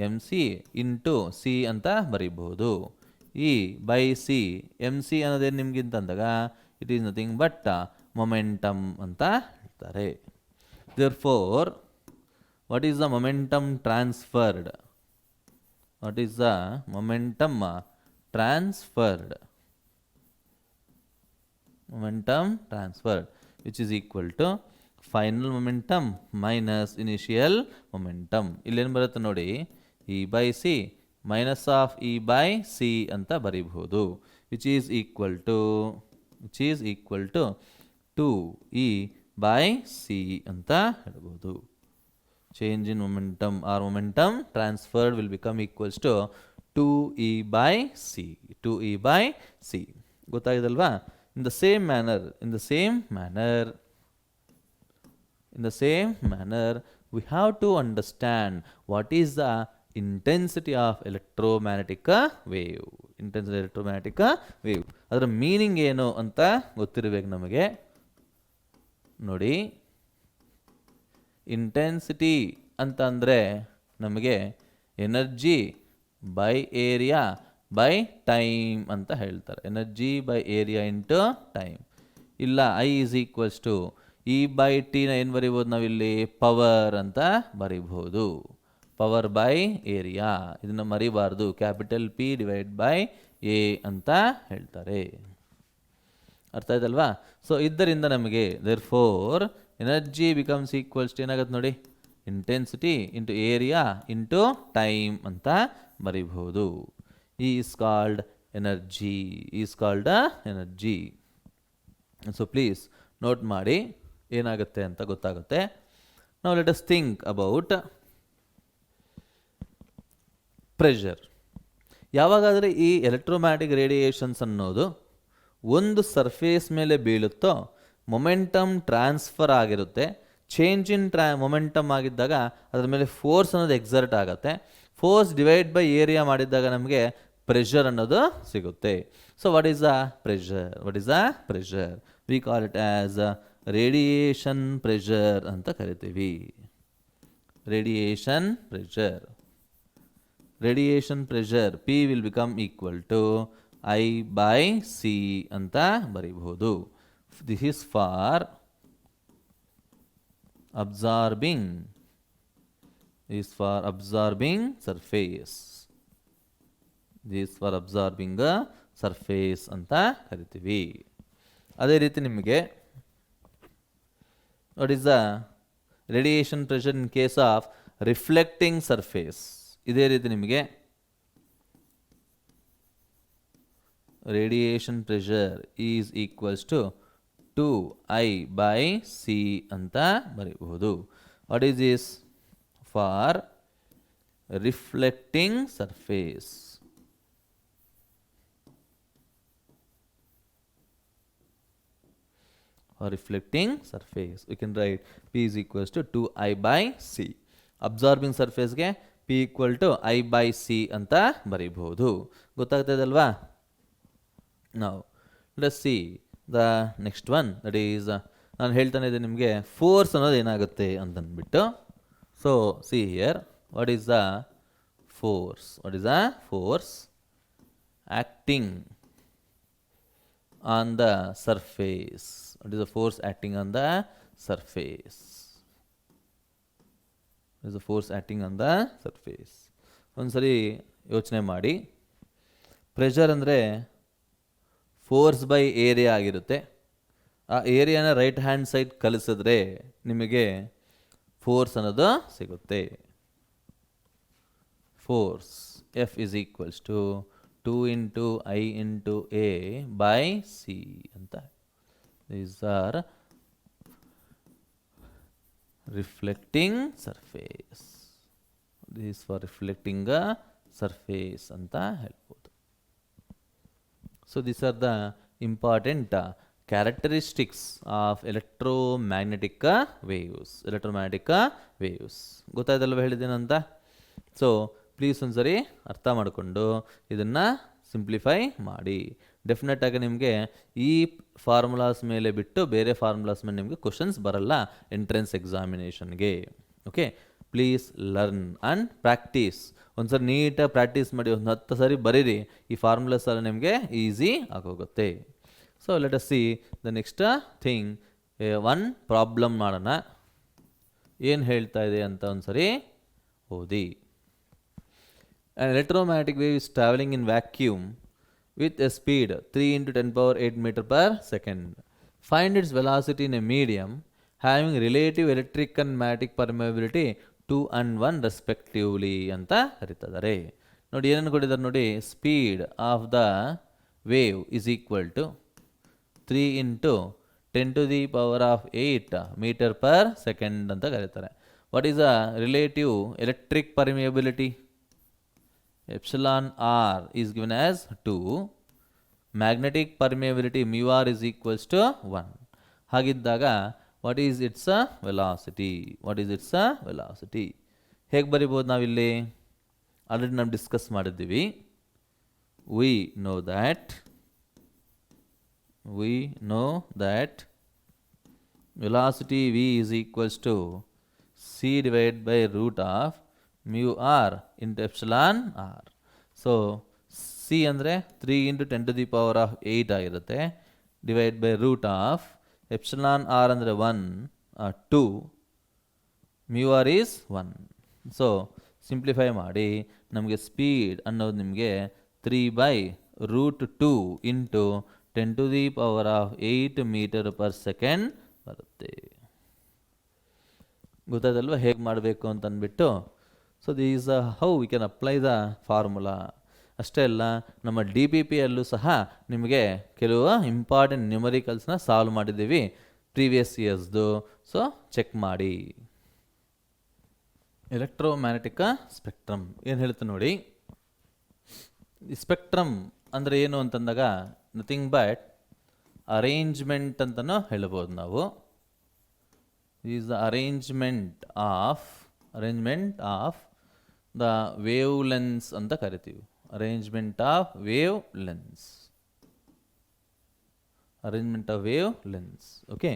MC ಇಂಟು C ಅಂತ ಬರೀಬಹುದು. E by C, MC ಅನ್ನೋದೇನು ನಿಮ್ಗೆ ಅಂತಂದಾಗ it is nothing but momentum ಅಂತ ಹೇಳ್ತಾರೆ. Therefore what is the momentum transferred? which is equal to final momentum minus initial momentum. ಇಲ್ಲೇನು ಬರುತ್ತೆ ನೋಡಿ, E by C minus of E by C ಅಂತ ಬರೀಬಹುದು. Which is equal to 2E by C ಅಂತ ಹೇಳ್ಬೋದು. Change in momentum or momentum transferred will become equals to 2E by C. ಗೊತ್ತಾಗಿದಲ್ವಾ? In the same manner, we have to understand what is the intensity of electromagnetic wave. ಅದರ meaning ಏನು ಅಂತ ಗೊತ್ತಿರಬೇಕು ನಮಗೆ. ನೋಡಿ, intensity ಅಂತ ಅಂದರೆ ನಮಗೆ energy by area by time ಅಂತ ಹೇಳ್ತಾರೆ. Energy by area into time. ಇಲ್ಲ I is equals to E by T ನ ಏನು ಬರಿಬೋದು ನಾವಿಲ್ಲಿ, ಪವರ್ ಅಂತ ಬರಿಬಹುದು. ಪವರ್ ಬೈ ಏರಿಯಾ ಇದನ್ನು ಮರಿಬಾರ್ದು. Capital P divide by A ಅಂತ ಹೇಳ್ತಾರೆ. ಅರ್ಥ ಆಯ್ತಲ್ವಾ? ಸೊ ಇದರಿಂದ ನಮಗೆ therefore energy becomes equals to ಏನಾಗುತ್ತೆ ನೋಡಿ, intensity into area into time ಅಂತ ಬರಿಬಹುದು. E is called energy. So please note ಮಾಡಿ, ಏನಾಗುತ್ತೆ ಅಂತ ಗೊತ್ತಾಗುತ್ತೆ. Now let us think about pressure. ಯಾವಾಗಾದರೆ ಈ ಎಲೆಕ್ಟ್ರೋಮ್ಯಾಗ್ನೆಟಿಕ್ ರೇಡಿಯೇಷನ್ಸ್ ಅನ್ನೋದು ಒಂದು ಸರ್ಫೇಸ್ ಮೇಲೆ ಬೀಳುತ್ತೋ ಮೊಮೆಂಟಮ್ ಟ್ರಾನ್ಸ್ಫರ್ ಆಗಿರುತ್ತೆ. ಚೇಂಜ್ ಇನ್ ಮೊಮೆಂಟಮ್ ಆಗಿದ್ದಾಗ ಅದರ ಮೇಲೆ ಫೋರ್ಸ್ ಅನ್ನೋದು ಎಕ್ಸರ್ಟ್ ಆಗುತ್ತೆ. ಫೋರ್ಸ್ ಡಿವೈಡ್ ಬೈ ಏರಿಯಾ ಮಾಡಿದ್ದಾಗ ನಮಗೆ ಪ್ರೆಷರ್ ಅನ್ನೋದು ಸಿಗುತ್ತೆ. So what is the pressure? What is the pressure? We call it as radiation pressure ಅಂತ ಕರಿತೀವಿ. Radiation pressure. Radiation pressure P will become equal to I/C ಅಂತ ಬರೀಬಹುದು. This is for absorbing surface. This for absorbing surface ಅಂತ ಕರಿತೀವಿ. ಅದೇ ರೀತಿ ನಿಮಗೆ what is the radiation pressure in case of reflecting surface? ಇದೇ ರೀತಿ ನಿಮಗೆ radiation pressure is equals to 2I/C ಅಂತ ಬರೀಬಹುದು. What is this? For reflecting surface. Or reflecting surface, we can write P is equals to 2I/C. Absorbing ಸರ್ಫೇಸ್ಗೆ P equal to I/C ಅಂತ ಬರೀಬಹುದು. ಗೊತ್ತಾಗ್ತದಲ್ವಾ? Now let's see the next one, that is ನಾನು ಹೇಳ್ತಾನೆ ಇದೆ ನಿಮಗೆ force ಅನ್ನೋದು ಏನಾಗುತ್ತೆ ಅಂತಂದ್ಬಿಟ್ಟು. So see here, what is the force? What is the force acting on the surface? What is the force acting on the surface? What is the force acting on the surface? ಒಂದ್ಸರಿ ಯೋಚನೆ ಮಾಡಿ. Pressure ಅಂದರೆ force by area ಆಗಿರುತ್ತೆ. ಆ ಏರಿಯಾನ right hand side ಕಲಿಸಿದ್ರೆ ನಿಮಗೆ force ಅನ್ನೋದು ಸಿಗುತ್ತೆ. Force F is equals to 2 into I into A/C ಅಂತ. These are reflecting surface. This is for reflecting a surface ಅಂತ ಹೇಳ್ಬೋದು. So these are the important characteristics of electromagnetic waves. Electromagnetic waves. ಗೊತ್ತಾಯ್ತಲ್ವ ಹೇಳಿದ್ದೇನಂತ? So please ಒಂದ್ಸರಿ ಅರ್ಥ ಮಾಡಿಕೊಂಡು ಇದನ್ನು simplify ಮಾಡಿ. ಡೆಫಿನೆಟ್ ಆಗಿ ನಿಮಗೆ ಈ ಫಾರ್ಮುಲಾಸ್ ಮೇಲೆ ಬಿಟ್ಟು ಬೇರೆ ಫಾರ್ಮುಲಾಸ್ ಮೇಲೆ ನಿಮಗೆ ಕ್ವಶನ್ಸ್ ಬರಲ್ಲ ಎಂಟ್ರೆನ್ಸ್ ಎಕ್ಸಾಮಿನೇಷನ್ಗೆ. Okay, please learn and practice. ಒಂದ್ಸರಿ ನೀಟಾಗಿ ಪ್ರಾಕ್ಟೀಸ್ ಮಾಡಿ, ಒಂದು 10 ಸರಿ ಬರೀರಿ. ಈ ಫಾರ್ಮುಲಾಸ್ ಎಲ್ಲ ನಿಮಗೆ ಈಸಿ ಆಗೋಗುತ್ತೆ. So let us see the next thing. One problem ಮಾಡೋಣ. ಏನು ಹೇಳ್ತಾ ಇದೆ ಅಂತ ಒಂದ್ಸರಿ ಓದಿ. An electromagnetic wave is traveling in vacuum with a speed 3 into 10 power 8 meter per second. Find its velocity in a medium having relative electric and magnetic permeability 2 and 1 respectively ಅಂತ ಕರೀತಿದ್ದಾರೆ. ನೋಡಿ ಏನನ್ನು ಕೊಟ್ಟಿದ್ದಾರೆ ನೋಡಿ. Speed of the wave is equal to 3 into 10 to the power of 8 meter per second ಅಂತ ಕರೀತಾರೆ. What is the relative electric permeability? Epsilon R is given as 2. Magnetic permeability mu R is equals to 1. ಹಾಗಿದ್ದಾಗ what is its velocity? What is its velocity? ಹೇಗೆ ಬರಿಬೋದು ನಾವಿಲ್ಲಿ? Already ನಾವು discuss ಮಾಡಿದ್ದೀವಿ. We know that velocity V is equals to C divided by root of mu r into epsilon r. So C ಅಂದರೆ 3 into 10 to the power of 8 ಆಗಿರುತ್ತೆ. Divide by root of epsilon R ಅಂದರೆ 1 2 mu r is 1. So simplify ಮಾಡಿ ನಮಗೆ speed ಅನ್ನೋದು ನಿಮಗೆ 3/√2 into 10 to the power of 8 meter per second ಬರುತ್ತೆ. ಗೊತ್ತಾದಲ್ವ ಹೇಗೆ ಮಾಡಬೇಕು ಅಂತ ಅಂದ್ಬಿಟ್ಟು. So these how we can apply the formula. ಅಷ್ಟೇ ಅಲ್ಲ, ನಮ್ಮ DPP ಯಲ್ಲೂ ಸಹ ನಿಮಗೆ ಕೆಲವು ಇಂಪಾರ್ಟೆಂಟ್ ನ್ಯೂಮರಿಕಲ್ಸ್ನ ಸಾಲ್ವ್ ಮಾಡಿದ್ದೀವಿ ಪ್ರೀವಿಯಸ್ ಇಯರ್ಸ್ದು. ಸೊ ಚೆಕ್ ಮಾಡಿ. ಎಲೆಕ್ಟ್ರೋಮ್ಯಾಗ್ನೆಟಿಕ್ ಸ್ಪೆಕ್ಟ್ರಮ್ ಏನು ಹೇಳುತ್ತೆ ನೋಡಿ. ಈ ಸ್ಪೆಕ್ಟ್ರಮ್ ಅಂದರೆ ಏನು ಅಂತಂದಾಗ ನಥಿಂಗ್ ಬಟ್ ಅರೇಂಜ್ಮೆಂಟ್ ಅಂತಲೂ ಹೇಳ್ಬೋದು ನಾವು. Is the arrangement of the wave lens ಅಂತ ಕರಿತೀವಿ. Arrangement of wave lens. Arrangement of wave lens. Okay,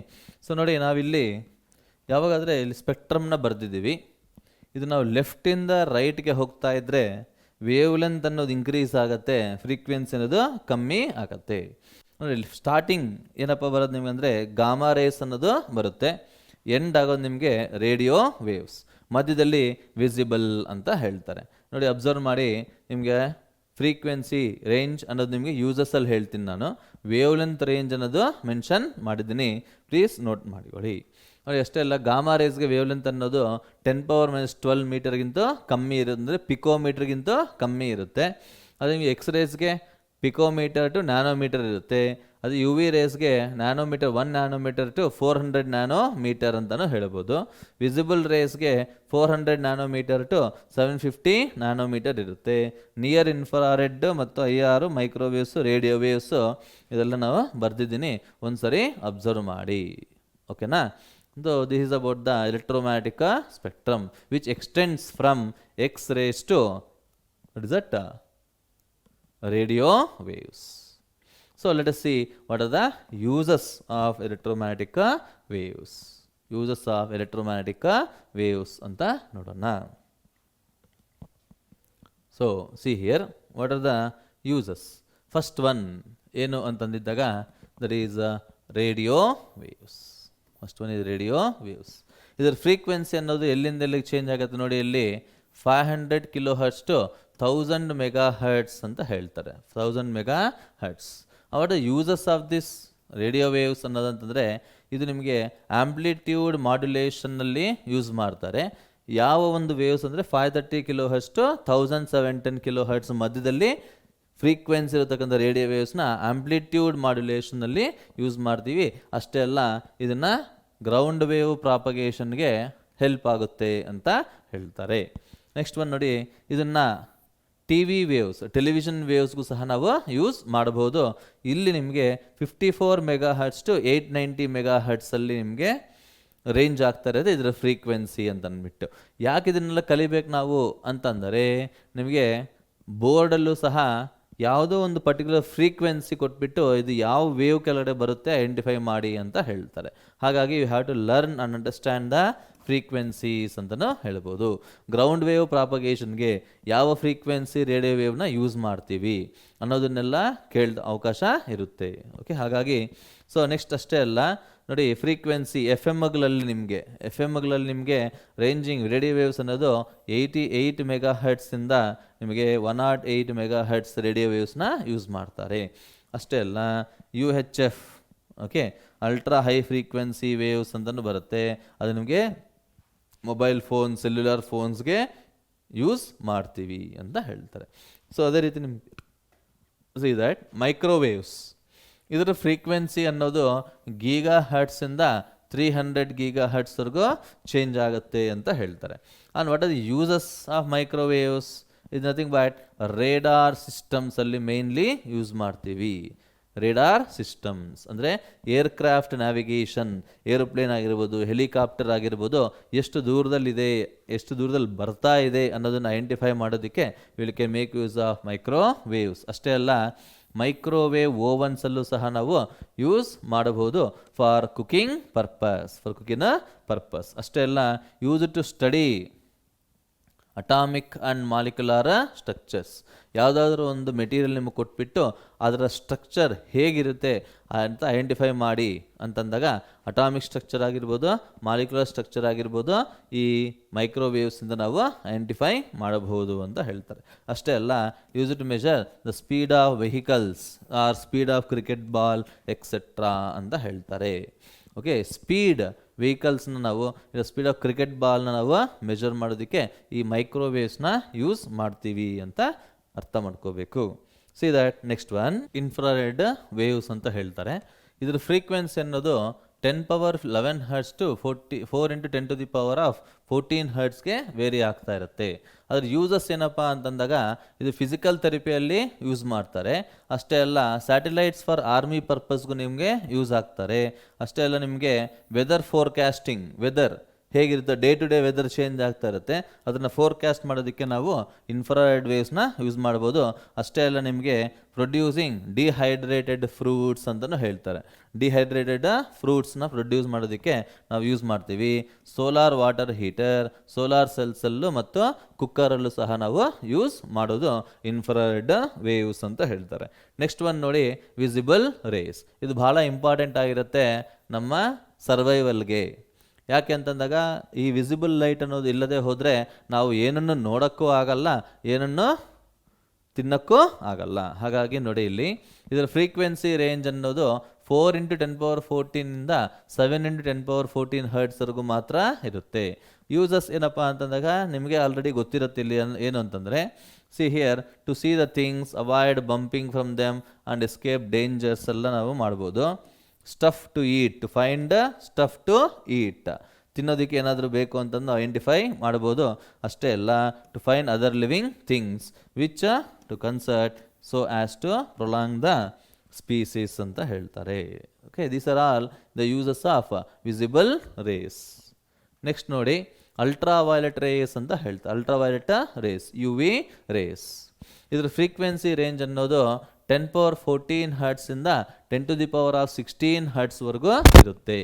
so ನೋಡಿ ನಾವಿಲ್ಲಿ ಯಾವಾಗಾದರೆ ಇಲ್ಲಿ ಸ್ಪೆಕ್ಟ್ರಮ್ನ ಬರೆದಿದ್ದೀವಿ. ಇದು ನಾವು ಲೆಫ್ಟಿಂದ ರೈಟ್ಗೆ ಹೋಗ್ತಾ ಇದ್ದರೆ ವೇವ್ ಲೆಂತ್ ಅನ್ನೋದು ಇನ್ಕ್ರೀಸ್ ಆಗುತ್ತೆ, ಫ್ರೀಕ್ವೆನ್ಸಿ ಅನ್ನೋದು ಕಮ್ಮಿ ಆಗುತ್ತೆ. ನೋಡಿ ಸ್ಟಾರ್ಟಿಂಗ್ ಏನಪ್ಪ ಬರೋದು ನಿಮ್ಗೆ ಅಂದರೆ ಗಾಮಾ ರೇಸ್ ಅನ್ನೋದು ಬರುತ್ತೆ, ಎಂಡ್ ಆಗೋದು ನಿಮಗೆ ರೇಡಿಯೋ ವೇವ್ಸ್, ಮಧ್ಯದಲ್ಲಿ ವಿಸಿಬಲ್ ಅಂತ ಹೇಳ್ತಾರೆ. ನೋಡಿ ಅಬ್ಸರ್ವ್ ಮಾಡಿ, ನಿಮಗೆ ಫ್ರೀಕ್ವೆನ್ಸಿ ರೇಂಜ್ ಅನ್ನೋದು ನಿಮಗೆ ಯೂಸಸಲ್ಲಿ ಹೇಳ್ತೀನಿ ನಾನು. ವೇವ್ ಲೆಂತ್ ರೇಂಜ್ ಅನ್ನೋದು ಮೆನ್ಷನ್ ಮಾಡಿದ್ದೀನಿ, ಪ್ಲೀಸ್ ನೋಟ್ ಮಾಡಿಕೊಳ್ಳಿ. ನೋಡಿ ಅಷ್ಟೇ ಅಲ್ಲ, ಗಾಮಾ ರೇಸ್ಗೆ ವೇವ್ ಲೆಂತ್ ಅನ್ನೋದು 10⁻12 ಮೀಟರ್ಗಿಂತ ಕಮ್ಮಿ ಇರುತ್ತೆ, ಅಂದರೆ ಪಿಕೋಮೀಟರ್ಗಿಂತ ಕಮ್ಮಿ ಇರುತ್ತೆ. ಅದು ನಿಮಗೆ ಎಕ್ಸ್ ರೇಸ್ಗೆ ಪಿಕೋಮೀಟರ್ ಟು ನ್ಯಾನೋಮೀಟರ್ ಇರುತ್ತೆ. ಅದು ಯು ವಿ ರೇಸ್ಗೆ ನ್ಯಾನೋಮೀಟರ್ 1 ನ್ಯಾನೋಮೀಟರ್ ಟು 400 ನ್ಯಾನೋಮೀಟರ್ ಅಂತಲೂ ಹೇಳ್ಬೋದು. ವಿಸಿಬಲ್ ರೇಸ್ಗೆ 400 ನ್ಯಾನೋಮೀಟರ್ ಟು 750 ನ್ಯಾನೋಮೀಟರ್ ಇರುತ್ತೆ. ನಿಯರ್ ಇನ್ಫ್ರಾರೆಡ್ ಮತ್ತು IR, ಮೈಕ್ರೋವೇವ್ಸು, ರೇಡಿಯೋ ವೇವ್ಸು ಇದೆಲ್ಲ ನಾವು ಬರೆದಿದ್ದೀನಿ, ಒಂದ್ಸರಿ ಅಬ್ಸರ್ವ್ ಮಾಡಿ. ಓಕೆನಾ? So this is about the electromagnetic spectrum which extends from X rays to what is that? Radio waves. So let us see what are the uses of electromagnetic waves. Uses of electromagnetic waves anta nodona. So see here, what are the uses? First one ಏನು ಅಂತಂದಿದ್ದಾಗ that is radio waves. First one ಇದು radio waves. ಇದರ frequency ಅನ್ನೋದು ಎಲ್ಲಿಂದ ಎಲ್ಲಿಗೆ change ಆಗುತ್ತೆ ನೋಡಿ, ಇಲ್ಲಿ 500 kHz to 1000 MHz ಅಂತ ಹೇಳ್ತಾರೆ. 1000 MHz. ಅವರ uses of this radio waves ಅನ್ನೋದಂತಂದರೆ ಇದು ನಿಮಗೆ ಆಂಪ್ಲಿಟ್ಯೂಡ್ ಮಾಡ್ಯುಲೇಷನ್ನಲ್ಲಿ ಯೂಸ್ ಮಾಡ್ತಾರೆ. ಯಾವ ಒಂದು ವೇವ್ಸ್ ಅಂದರೆ 530 kHz ಟು 1710 kHz ಮಧ್ಯದಲ್ಲಿ ಫ್ರೀಕ್ವೆನ್ಸಿ ಇರತಕ್ಕಂಥ ರೇಡಿಯೋ ವೇವ್ಸ್ನ ಆಂಪ್ಲಿಟ್ಯೂಡ್ ಮಾಡ್ಯುಲೇಷನಲ್ಲಿ ಯೂಸ್ ಮಾಡ್ತೀವಿ. ಅಷ್ಟೇ ಅಲ್ಲ, ಇದನ್ನು ಗ್ರೌಂಡ್ ವೇವ್ ಪ್ರಾಪಗೇಷನ್ಗೆ ಹೆಲ್ಪ್ ಆಗುತ್ತೆ ಅಂತ ಹೇಳ್ತಾರೆ. ನೆಕ್ಸ್ಟ್ ಒನ್ ನೋಡಿ, ಇದನ್ನು ಟಿ ವಿ ವೇವ್ಸ್, ಟೆಲಿವಿಷನ್ ವೇವ್ಸ್ಗೂ ಸಹ ನಾವು ಯೂಸ್ ಮಾಡಬಹುದು. ಇಲ್ಲಿ ನಿಮಗೆ 54 MHz ಟು 890 MHz ಅಲ್ಲಿ ನಿಮಗೆ ರೇಂಜ್ ಆಗ್ತಾ ಇರೋದು ಇದರ ಫ್ರೀಕ್ವೆನ್ಸಿ ಅಂತ ಅಂದ್ಬಿಟ್ಟು. ಯಾಕೆ ಇದನ್ನೆಲ್ಲ ಕಲಿಬೇಕು ನಾವು ಅಂತಂದರೆ, ನಿಮಗೆ ಬೋರ್ಡಲ್ಲೂ ಸಹ ಯಾವುದೋ ಒಂದು ಪರ್ಟಿಕ್ಯುಲರ್ ಫ್ರೀಕ್ವೆನ್ಸಿ ಕೊಟ್ಬಿಟ್ಟು ಇದು ಯಾವ ವೇವ್ ಕೆಳಗಡೆ ಬರುತ್ತೆ ಐಡೆಂಟಿಫೈ ಮಾಡಿ ಅಂತ ಹೇಳ್ತಾರೆ. ಹಾಗಾಗಿ you have to learn and understand the frequencies ಅಂತಲೂ ಹೇಳ್ಬೋದು. ಗ್ರೌಂಡ್ ವೇವ್ ಪ್ರಾಪಗೇಷನ್ಗೆ ಯಾವ ಫ್ರೀಕ್ವೆನ್ಸಿ ರೇಡಿಯೋ ವೇವ್ನ ಯೂಸ್ ಮಾಡ್ತೀವಿ ಅನ್ನೋದನ್ನೆಲ್ಲ ಕೇಳಿದ ಅವಕಾಶ ಇರುತ್ತೆ. ಓಕೆ, ಹಾಗಾಗಿ ಸೊ ನೆಕ್ಸ್ಟ್ ಅಷ್ಟೇ ಅಲ್ಲ ನೋಡಿ, ಫ್ರೀಕ್ವೆನ್ಸಿ ಎಫ್ ಎಮ್ಗಳಲ್ಲಿ ನಿಮಗೆ ರೇಂಜಿಂಗ್ ರೇಡಿಯೋ ವೇವ್ಸ್ ಅನ್ನೋದು 88 MHz ಇಂದ ನಿಮಗೆ 108 MHz ರೇಡಿಯೋ ವೇವ್ಸ್ನ ಯೂಸ್ ಮಾಡ್ತಾರೆ. ಅಷ್ಟೇ ಅಲ್ಲ, UHF, okay, ultra high frequency waves ಅಂತಲೂ ಬರುತ್ತೆ. ಅದು ನಿಮಗೆ ಮೊಬೈಲ್ ಫೋನ್, ಸೆಲ್ಯುಲರ್ ಫೋನ್ಸ್ಗೆ ಯೂಸ್ ಮಾಡ್ತೀವಿ ಅಂತ ಹೇಳ್ತಾರೆ. ಸೊ ಅದೇ ರೀತಿ ನಿಮ್ಗೆ ಸಿ ದ್ಯಾಟ್ ಮೈಕ್ರೋವೇವ್ಸ್, ಇದರ ಫ್ರೀಕ್ವೆನ್ಸಿ ಅನ್ನೋದು ಗೀಗಾ ಹರ್ಟ್ಸಿಂದ 300 GHz ವರೆಗೂ ಚೇಂಜ್ ಆಗುತ್ತೆ ಅಂತ ಹೇಳ್ತಾರೆ. And what are the uses of microwaves? Is nothing but radar ಸಿಸ್ಟಮ್ಸಲ್ಲಿ ಮೇನ್ಲಿ ಯೂಸ್ ಮಾಡ್ತೀವಿ. ರೇಡಾರ್ ಸಿಸ್ಟಮ್ಸ್ ಅಂದರೆ ಏರ್ಕ್ರಾಫ್ಟ್ ನ್ಯಾವಿಗೇಷನ್, ಏರೋಪ್ಲೇನ್ ಆಗಿರ್ಬೋದು, ಹೆಲಿಕಾಪ್ಟರ್ ಆಗಿರ್ಬೋದು, ಎಷ್ಟು ದೂರದಲ್ಲಿದೆ, ಎಷ್ಟು ದೂರದಲ್ಲಿ ಬರ್ತಾ ಇದೆ ಅನ್ನೋದನ್ನು ಐಡೆಂಟಿಫೈ ಮಾಡೋದಕ್ಕೆ will can make use of microwaves. ಅಷ್ಟೇ ಅಲ್ಲ, ಮೈಕ್ರೋವೇವ್ ಓವನ್ಸಲ್ಲೂ ಸಹ ನಾವು ಯೂಸ್ ಮಾಡಬಹುದು ಫಾರ್ ಕುಕಿಂಗ್ ಪರ್ಪಸ್. ಅಷ್ಟೇ ಅಲ್ಲ, use to study atomic and molecular structures. ಯಾವುದಾದ್ರೂ ಒಂದು ಮೆಟೀರಿಯಲ್ ನಿಮಗೆ ಕೊಟ್ಬಿಟ್ಟು ಅದರ ಸ್ಟ್ರಕ್ಚರ್ ಹೇಗಿರುತ್ತೆ ಅಂತ ಐಡೆಂಟಿಫೈ ಮಾಡಿ ಅಂತಂದಾಗ ಅಟಾಮಿಕ್ ಸ್ಟ್ರಕ್ಚರ್ ಆಗಿರ್ಬೋದು, ಮಾಲಿಕ್ಯುಲರ್ ಸ್ಟ್ರಕ್ಚರ್ ಆಗಿರ್ಬೋದು, ಈ ಮೈಕ್ರೋವೇವ್ಸಿಂದ ನಾವು ಐಡೆಂಟಿಫೈ ಮಾಡಬಹುದು ಅಂತ ಹೇಳ್ತಾರೆ. ಅಷ್ಟೇ ಅಲ್ಲ, use to measure the speed of vehicles or speed of cricket ball etcetera ಅಂತ ಹೇಳ್ತಾರೆ. ಓಕೆ, ಸ್ಪೀಡ್ ವೆಹಿಕಲ್ಸ್ನ ನಾವು, ಸ್ಪೀಡ್ ಆಫ್ ಕ್ರಿಕೆಟ್ ಬಾಲ್ನ ನಾವು ಮೆಜರ್ ಮಾಡೋದಕ್ಕೆ ಈ ಮೈಕ್ರೋವೇವ್ಸ್ನ ಯೂಸ್ ಮಾಡ್ತೀವಿ ಅಂತ ಅರ್ಥ ಮಾಡ್ಕೋಬೇಕು. See that next one infrared waves ಅಂತ ಹೇಳ್ತಾರೆ. ಇದರ ಫ್ರೀಕ್ವೆನ್ಸಿ ಅನ್ನೋದು 10⁻11 Hz ಟು 4 × 10⁻14 Hzಗೆ ವೇರಿ ಆಗ್ತಾ ಇರುತ್ತೆ. ಅದ್ರ ಯೂಸಸ್ ಏನಪ್ಪ ಅಂತಂದಾಗ, ಇದು ಫಿಸಿಕಲ್ ಥೆರಪಿಯಲ್ಲಿ ಯೂಸ್ ಮಾಡ್ತಾರೆ. ಅಷ್ಟೇ ಅಲ್ಲ, ಸ್ಯಾಟಲೈಟ್ಸ್ ಫಾರ್ ಆರ್ಮಿ ಪರ್ಪಸ್ಗೂ ನಿಮಗೆ ಯೂಸ್ ಆಗ್ತಾರೆ. ಅಷ್ಟೇ ಅಲ್ಲ, ನಿಮಗೆ ವೆದರ್ ಫೋರ್ಕಾಸ್ಟಿಂಗ್, ವೆದರ್ ಹೇಗಿರುತ್ತೆ, day to day weather change ಆಗ್ತಾ ಇರುತ್ತೆ, ಅದನ್ನು ಫೋರ್ಕಾಸ್ಟ್ ಮಾಡೋದಕ್ಕೆ ನಾವು ಇನ್ಫ್ರಾರೆಡ್ ವೇವ್ಸ್ನ ಯೂಸ್ ಮಾಡ್ಬೋದು. ಅಷ್ಟೇ ಅಲ್ಲ, ನಿಮಗೆ ಪ್ರೊಡ್ಯೂಸಿಂಗ್ ಡಿಹೈಡ್ರೇಟೆಡ್ ಫ್ರೂಟ್ಸ್ ಅಂತಲೂ ಹೇಳ್ತಾರೆ. ಡಿಹೈಡ್ರೇಟೆಡ್ ಫ್ರೂಟ್ಸ್ನ ಪ್ರೊಡ್ಯೂಸ್ ಮಾಡೋದಕ್ಕೆ ನಾವು ಯೂಸ್ ಮಾಡ್ತೀವಿ. ಸೋಲಾರ್ ವಾಟರ್ ಹೀಟರ್, ಸೋಲಾರ್ ಸೆಲ್ಸಲ್ಲೂ ಮತ್ತು ಕುಕ್ಕರಲ್ಲೂ ಸಹ ನಾವು ಯೂಸ್ ಮಾಡೋದು ಇನ್ಫ್ರಾರೆಡ್ ವೇವ್ಸ್ ಅಂತ ಹೇಳ್ತಾರೆ. ನೆಕ್ಸ್ಟ್ ಒನ್ ನೋಡಿ, ವಿಸಿಬಲ್ ರೇಸ್. ಇದು ಬಹಳ ಇಂಪಾರ್ಟೆಂಟ್ ಆಗಿರುತ್ತೆ ನಮ್ಮ ಸರ್ವೈವಲ್ಗೆ. ಯಾಕೆ ಅಂತಂದಾಗ ಈ ವಿಸಿಬಲ್ ಲೈಟ್ ಅನ್ನೋದು ಇಲ್ಲದೆ ಹೋದರೆ ನಾವು ಏನನ್ನು ನೋಡೋಕ್ಕೂ ಆಗಲ್ಲ, ಏನನ್ನು ತಿನ್ನೋಕ್ಕೂ ಆಗಲ್ಲ. ಹಾಗಾಗಿ ನೋಡಿ, ಇಲ್ಲಿ ಇದರ ಫ್ರೀಕ್ವೆನ್ಸಿ ರೇಂಜ್ ಅನ್ನೋದು 4 × 10⁻14 ಇಂದ 7 × 10⁻14 ಹರ್ಟ್ಸ್ವರೆಗೂ ಮಾತ್ರ ಇರುತ್ತೆ. ಯೂಸಸ್ ಏನಪ್ಪ ಅಂತಂದಾಗ ನಿಮಗೆ ಆಲ್ರೆಡಿ ಗೊತ್ತಿರುತ್ತೆ. ಇಲ್ಲಿ ಏನು ಅಂತಂದರೆ, see here, to see the things, avoid bumping from them and escape dangers ಎಲ್ಲ ನಾವು ಮಾಡ್ಬೋದು. Stuff to eat, to find stuff to eat, ತಿನ್ನೋದಕ್ಕೆ ಏನಾದರೂ ಬೇಕು ಅಂತಂದು ಐಡೆಂಟಿಫೈ ಮಾಡ್ಬೋದು. ಅಷ್ಟೇ ಅಲ್ಲ, to find other living things which to concert so as to prolong the species ಅಂತ ಹೇಳ್ತಾರೆ. Okay, these are all the uses of visible rays. Next ನೋಡಿ, ಅಲ್ಟ್ರಾವೈಲೆಟ್ ರೇಸ್ ಅಂತ ಹೇಳ್ತಾರೆ. Ultraviolet rays, you V rays. ಇದರ frequency range ಅನ್ನೋದು 10⁻14 ಹರ್ಟ್ಸಿಂದ 10⁻16 ಹರ್ಟ್ಸ್ವರೆಗೂ ಇರುತ್ತೆ.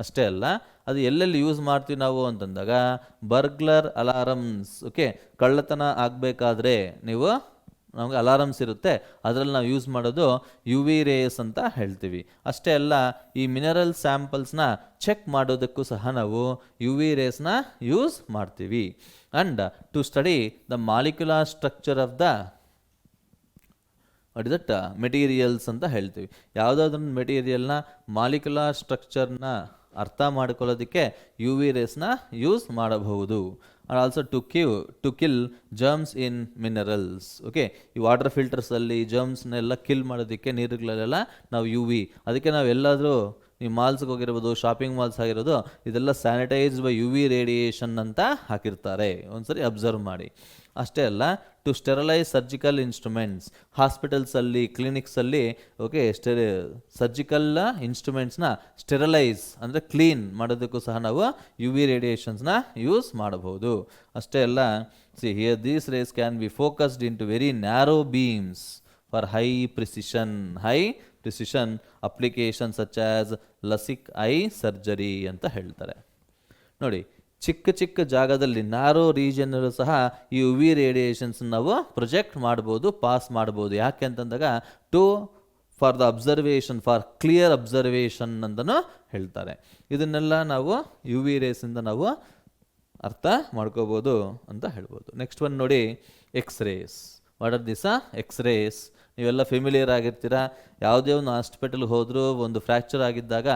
ಅಷ್ಟೇ ಅಲ್ಲ, ಅದು ಎಲ್ಲೆಲ್ಲಿ ಯೂಸ್ ಮಾಡ್ತೀವಿ ನಾವು ಅಂತಂದಾಗ ಬರ್ಗ್ಲರ್ ಅಲಾರಮ್ಸ್. ಓಕೆ, ಕಳ್ಳತನ ಆಗಬೇಕಾದ್ರೆ ನಮಗೆ ಅಲಾರಮ್ಸ್ ಇರುತ್ತೆ, ಅದರಲ್ಲಿ ನಾವು ಯೂಸ್ ಮಾಡೋದು ಯು ವಿ ರೇಸ್ ಅಂತ ಹೇಳ್ತೀವಿ. ಅಷ್ಟೇ ಅಲ್ಲ, ಈ ಮಿನರಲ್ ಸ್ಯಾಂಪಲ್ಸ್ನ ಚೆಕ್ ಮಾಡೋದಕ್ಕೂ ಸಹ ನಾವು ಯು ವಿ ರೇಸ್ನ ಯೂಸ್ ಮಾಡ್ತೀವಿ. And to study the molecular structure of the what is that materials ಅಂತ ಹೇಳ್ತೀವಿ. ಯಾವುದಾದ್ರೂ ಮೆಟೀರಿಯಲ್ನ ಮಾಲಿಕ್ಯುಲರ್ ಸ್ಟ್ರಕ್ಚರ್ನ ಅರ್ಥ ಮಾಡ್ಕೊಳ್ಳೋದಕ್ಕೆ ಯು ವಿ ರೇಸ್ನ ಯೂಸ್ ಮಾಡಬಹುದು. And also to kill germs in minerals. Okay, ಈ ವಾಟರ್ ಫಿಲ್ಟರ್ಸಲ್ಲಿ ಜರ್ಮ್ಸ್ನೆಲ್ಲ ಕಿಲ್ ಮಾಡೋದಕ್ಕೆ ನೀರುಗಳಲ್ಲೆಲ್ಲ ನಾವು ಯು ವಿ, ಅದಕ್ಕೆ ನಾವು ಎಲ್ಲಾದರೂ ಈ ಮಾಲ್ಸ್ಗೆ ಹೋಗಿರ್ಬೋದು, ಶಾಪಿಂಗ್ ಮಾಲ್ಸ್ ಆಗಿರೋದು, ಇದೆಲ್ಲ sanitised by U V radiation ಅಂತ ಹಾಕಿರ್ತಾರೆ, ಒಂದ್ಸರಿ ಅಬ್ಸರ್ವ್ ಮಾಡಿ. ಅಷ್ಟೇ ಅಲ್ಲ, ಟು ಸ್ಟೆರಲೈಸ್ ಸರ್ಜಿಕಲ್ ಇನ್ಸ್ಟ್ರೂಮೆಂಟ್ಸ್, ಹಾಸ್ಪಿಟಲ್ಸಲ್ಲಿ, ಕ್ಲಿನಿಕ್ಸಲ್ಲಿ ಓಕೆ ಸರ್ಜಿಕಲ್ ಇನ್ಸ್ಟ್ರೂಮೆಂಟ್ಸ್ನ ಸ್ಟೆರಲೈಸ್ ಅಂದರೆ ಕ್ಲೀನ್ ಮಾಡೋದಕ್ಕೂ ಸಹ ನಾವು ಯು ವಿ ರೇಡಿಯೇಷನ್ಸ್ನ ಯೂಸ್ ಮಾಡಬಹುದು. ಅಷ್ಟೇ ಅಲ್ಲ, see here these rays can be focused into very narrow beams for high precision application such as LASIK eye surgery ಅಂತ ಹೇಳ್ತಾರೆ. ನೋಡಿ, ಚಿಕ್ಕ ಚಿಕ್ಕ ಜಾಗದಲ್ಲಿ ನ್ಯಾರೋ ರೀಜನಲ್ಲೂ ಸಹ ಈ ಯು ವಿ ರೇಡಿಯೇಷನ್ಸ್ ನಾವು ಪ್ರೊಜೆಕ್ಟ್ ಮಾಡ್ಬೋದು, ಪಾಸ್ ಮಾಡ್ಬೋದು. ಯಾಕೆ ಅಂತಂದಾಗ for the observation, for clear observation ಅಂತಲೂ ಹೇಳ್ತಾರೆ. ಇದನ್ನೆಲ್ಲ ನಾವು ಯು ವಿ ರೇಸಿಂದ ನಾವು ಅರ್ಥ ಮಾಡ್ಕೋಬೋದು ಅಂತ ಹೇಳ್ಬೋದು. ನೆಕ್ಸ್ಟ್ ಒನ್ ನೋಡಿ, X-rays. What are this X-rays? ನೀವೆಲ್ಲ ಫೆಮಿಲಿಯರ್ ಆಗಿರ್ತೀರ. ಯಾವುದೇ ಒಂದು ಹಾಸ್ಪಿಟಲ್ಗೆ ಹೋದರೂ ಒಂದು ಫ್ರ್ಯಾಕ್ಚರ್ ಆಗಿದ್ದಾಗ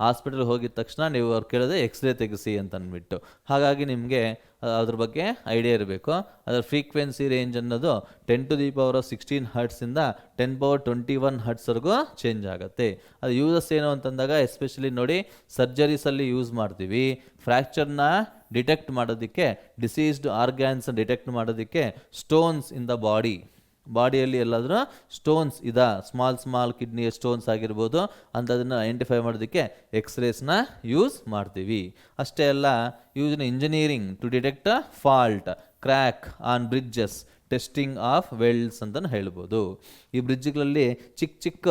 ಹಾಸ್ಪಿಟಲ್ಗೆ ಹೋಗಿದ ತಕ್ಷಣ ನೀವು ಅವ್ರು ಕೇಳೋದೆ ಎಕ್ಸ್ರೇ ತೆಗೆಸಿ ಅಂತ ಅಂದ್ಬಿಟ್ಟು. ಹಾಗಾಗಿ ನಿಮಗೆ ಅದ್ರ ಬಗ್ಗೆ ಐಡಿಯಾ ಇರಬೇಕು. ಅದರ ಫ್ರೀಕ್ವೆನ್ಸಿ ರೇಂಜ್ ಅನ್ನೋದು 10⁻16 ಹರ್ಟ್ಸಿಂದ 10⁻21 ಹರ್ಟ್ಸ್ವರೆಗೂ ಚೇಂಜ್ ಆಗುತ್ತೆ. ಅದು ಯೂಸಸ್ ಏನು ಅಂತಂದಾಗ ಎಸ್ಪೆಷಲಿ ನೋಡಿ, ಸರ್ಜರೀಸಲ್ಲಿ ಯೂಸ್ ಮಾಡ್ತೀವಿ. ಫ್ರ್ಯಾಕ್ಚರ್ನ ಡಿಟೆಕ್ಟ್ ಮಾಡೋದಕ್ಕೆ, ಡಿಸೀಸ್ಡ್ ಆರ್ಗ್ಯಾನ್ಸ್ ಡಿಟೆಕ್ಟ್ ಮಾಡೋದಕ್ಕೆ, ಸ್ಟೋನ್ಸ್ ಇನ್ ದ ಬಾಡಿಯಲ್ಲಿ ಎಲ್ಲಾದರೂ ಸ್ಟೋನ್ಸ್ ಸ್ಮಾಲ್ ಕಿಡ್ನಿಯ ಸ್ಟೋನ್ಸ್ ಆಗಿರ್ಬೋದು ಅಂಥದನ್ನು ಐಡೆಂಟಿಫೈ ಮಾಡೋದಕ್ಕೆ ಎಕ್ಸ್ರೇಸ್ನ ಯೂಸ್ ಮಾಡ್ತೀವಿ. ಅಷ್ಟೇ ಅಲ್ಲ, use in engineering to detect fault, crack on bridges, testing of welds ಅಂತಲೂ ಹೇಳ್ಬೋದು. ಈ ಬ್ರಿಡ್ಜ್ಗಳಲ್ಲಿ ಚಿಕ್ಕ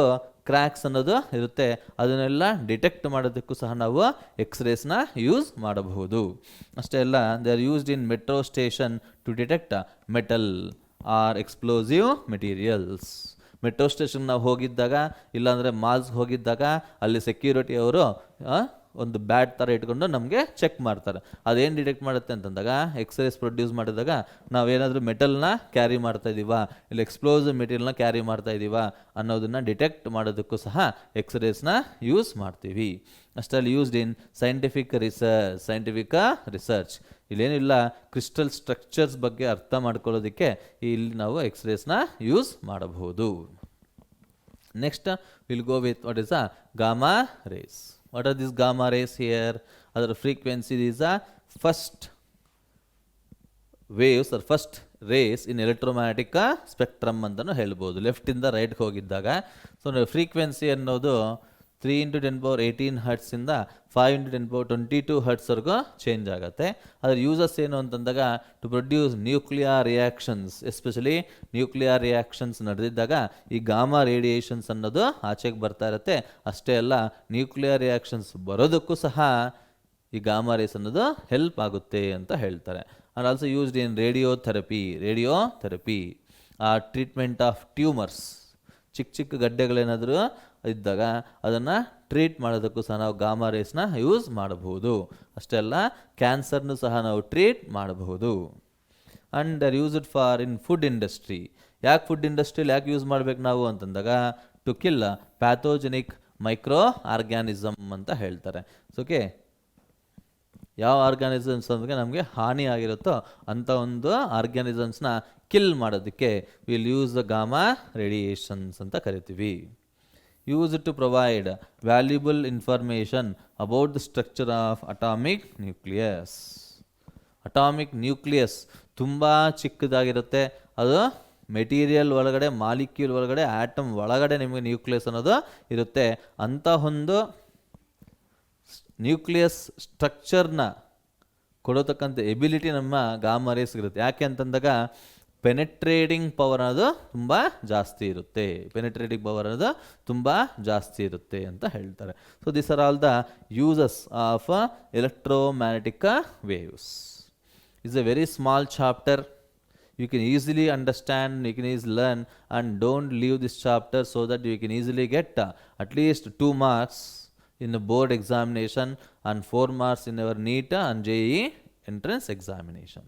ಕ್ರ್ಯಾಕ್ಸ್ ಅನ್ನೋದು ಇರುತ್ತೆ, ಅದನ್ನೆಲ್ಲ ಡಿಟೆಕ್ಟ್ ಮಾಡೋದಕ್ಕೂ ಸಹ ನಾವು ಎಕ್ಸ್ರೇಸ್ನ ಯೂಸ್ ಮಾಡಬಹುದು. ಅಷ್ಟೇ ಅಲ್ಲ, they are used in metro station to detect metal or explosive materials. Metro station ನಾವು ಹೋಗಿದ್ದಾಗ, ಇಲ್ಲಾಂದರೆ ಮಾಲ್ಸ್ಗೆ ಹೋಗಿದ್ದಾಗ ಅಲ್ಲಿ ಸೆಕ್ಯೂರಿಟಿ ಅವರು ಒಂದು ಬ್ಯಾಟ್ ಥರ ಇಟ್ಕೊಂಡು ನಮಗೆ ಚೆಕ್ ಮಾಡ್ತಾರೆ. ಅದೇನು ಡಿಟೆಕ್ಟ್ ಮಾಡುತ್ತೆ ಅಂತಂದಾಗ, ಎಕ್ಸ್ರೇಸ್ ಪ್ರೊಡ್ಯೂಸ್ ಮಾಡಿದಾಗ ನಾವೇನಾದರೂ ಮೆಟಲ್ನ ಕ್ಯಾರಿ ಮಾಡ್ತಾ ಇದ್ದೀವಾ, ಇಲ್ಲ ಎಕ್ಸ್ಪ್ಲೋಸಿವ್ ಮೆಟೀರಿಯಲ್ನ ಕ್ಯಾರಿ ಮಾಡ್ತಾ ಇದ್ದೀವಾ ಅನ್ನೋದನ್ನು ಡಿಟೆಕ್ಟ್ ಮಾಡೋದಕ್ಕೂ ಸಹ ಎಕ್ಸ್ರೇಸ್ನ ಯೂಸ್ ಮಾಡ್ತೀವಿ. ಅಷ್ಟರಲ್ಲಿ ಯೂಸ್ಡ್ ಇನ್ ಸೈಂಟಿಫಿಕ್ ರಿಸರ್ಚ್. ಇಲ್ಲೇನಿಲ್ಲ, ಕ್ರಿಸ್ಟಲ್ ಸ್ಟ್ರಕ್ಚರ್ಸ್ ಬಗ್ಗೆ ಅರ್ಥ ಮಾಡ್ಕೊಳ್ಳೋದಕ್ಕೆ ಇಲ್ಲಿ ನಾವು ಎಕ್ಸ್ರೇಸ್ನ ಯೂಸ್ ಮಾಡಬಹುದು. Next will go with what is a gamma rays. What are this gamma rays here? ಅದರ frequency is a first waves are first rays in electromagnetic spectrum ಅಂತಲೂ ಹೇಳ್ಬೋದು, ಲೆಫ್ಟಿಂದ ರೈಟ್ಗೆ ಹೋಗಿದ್ದಾಗ. ಸೊ ಫ್ರೀಕ್ವೆನ್ಸಿ ಅನ್ನೋದು 3 × 10^18 ಹರ್ಟ್ಸಿಂದ 5 × 10^22 ಹರ್ಟ್ಸ್ವರೆಗೂ ಚೇಂಜ್ ಆಗುತ್ತೆ. ಅದರ ಯೂಸಸ್ ಏನು ಅಂತಂದಾಗ to produce nuclear reactions, especially nuclear reactions ನಡೆದಿದ್ದಾಗ ಈ ಗಾಮಾ ರೇಡಿಯೇಷನ್ಸ್ ಅನ್ನೋದು ಆಚೆಗೆ ಬರ್ತಾ ಇರುತ್ತೆ. ಅಷ್ಟೇ ಅಲ್ಲ, ನ್ಯೂಕ್ಲಿಯರ್ ರಿಯಾಕ್ಷನ್ಸ್ ಬರೋದಕ್ಕೂ ಸಹ ಈ ಗಾಮಾ ರೇಸ್ ಅನ್ನೋದು ಹೆಲ್ಪ್ ಆಗುತ್ತೆ ಅಂತ ಹೇಳ್ತಾರೆ. And also used in radiotherapy treatment of tumours. ಚಿಕ್ಕ ಚಿಕ್ಕ ಗಡ್ಡೆಗಳೇನಾದರೂ ಇದ್ದಾಗ ಅದನ್ನು ಟ್ರೀಟ್ ಮಾಡೋದಕ್ಕೂ ಸಹ ನಾವು ಗಾಮಾ ರೇಸ್ನ ಯೂಸ್ ಮಾಡಬಹುದು. ಅಷ್ಟೇ ಅಲ್ಲ, ಕ್ಯಾನ್ಸರ್ನು ಸಹ ನಾವು ಟ್ರೀಟ್ ಮಾಡಬಹುದು. And are used for in food industry. ಯಾಕೆ ಫುಡ್ ಇಂಡಸ್ಟ್ರಿಯಲ್ಲಿ ಯಾಕೆ ಯೂಸ್ ಮಾಡಬೇಕು ನಾವು ಅಂತಂದಾಗ to kill pathogenic micro organism ಅಂತ ಹೇಳ್ತಾರೆ. ಓಕೆ, ಯಾವ ಆರ್ಗ್ಯಾನಿಸಮ್ಸ್ ಅಂದರೆ ನಮಗೆ ಹಾನಿ ಆಗಿರುತ್ತೋ ಅಂಥ ಒಂದು ಆರ್ಗ್ಯಾನಿಸಮ್ಸ್ನ ಕಿಲ್ ಮಾಡೋದಕ್ಕೆ will use the gamma radiations ಅಂತ ಕರಿತೀವಿ. Use to provide valuable information about the structure of atomic nucleus. Atomic nucleus ತುಂಬ ಚಿಕ್ಕದಾಗಿರುತ್ತೆ. ಅದು ಮೆಟೀರಿಯಲ್ ಒಳಗಡೆ, ಮಾಲಿಕ್ಯೂಲ್ ಒಳಗಡೆ, ಆಟಮ್ ಒಳಗಡೆ ನಿಮಗೆ ನ್ಯೂಕ್ಲಿಯಸ್ ಅನ್ನೋದು ಇರುತ್ತೆ. ಅಂಥ ಒಂದು ನ್ಯೂಕ್ಲಿಯಸ್ ಸ್ಟ್ರಕ್ಚರ್ನ ಕೊಡತಕ್ಕಂಥ ಎಬಿಲಿಟಿ ನಮ್ಮ ಗಾಮಾ ರೇಸ್ಗೆ ಇರುತ್ತೆ. ಯಾಕೆ ಅಂತಂದಾಗ ಪೆನೆಟ್ರೇಟಿಂಗ್ ಪವರ್ ಅನ್ನೋದು ತುಂಬ ಜಾಸ್ತಿ ಇರುತ್ತೆ ಅಂತ ಹೇಳ್ತಾರೆ. So this are all the uses of electromagnetic waves. It's A very small chapter. You can easily understand, you can easily learn, and don't leave this chapter so that you can easily get at least 2 marks in the board examination and 4 marks in our NEET and JEE entrance examination.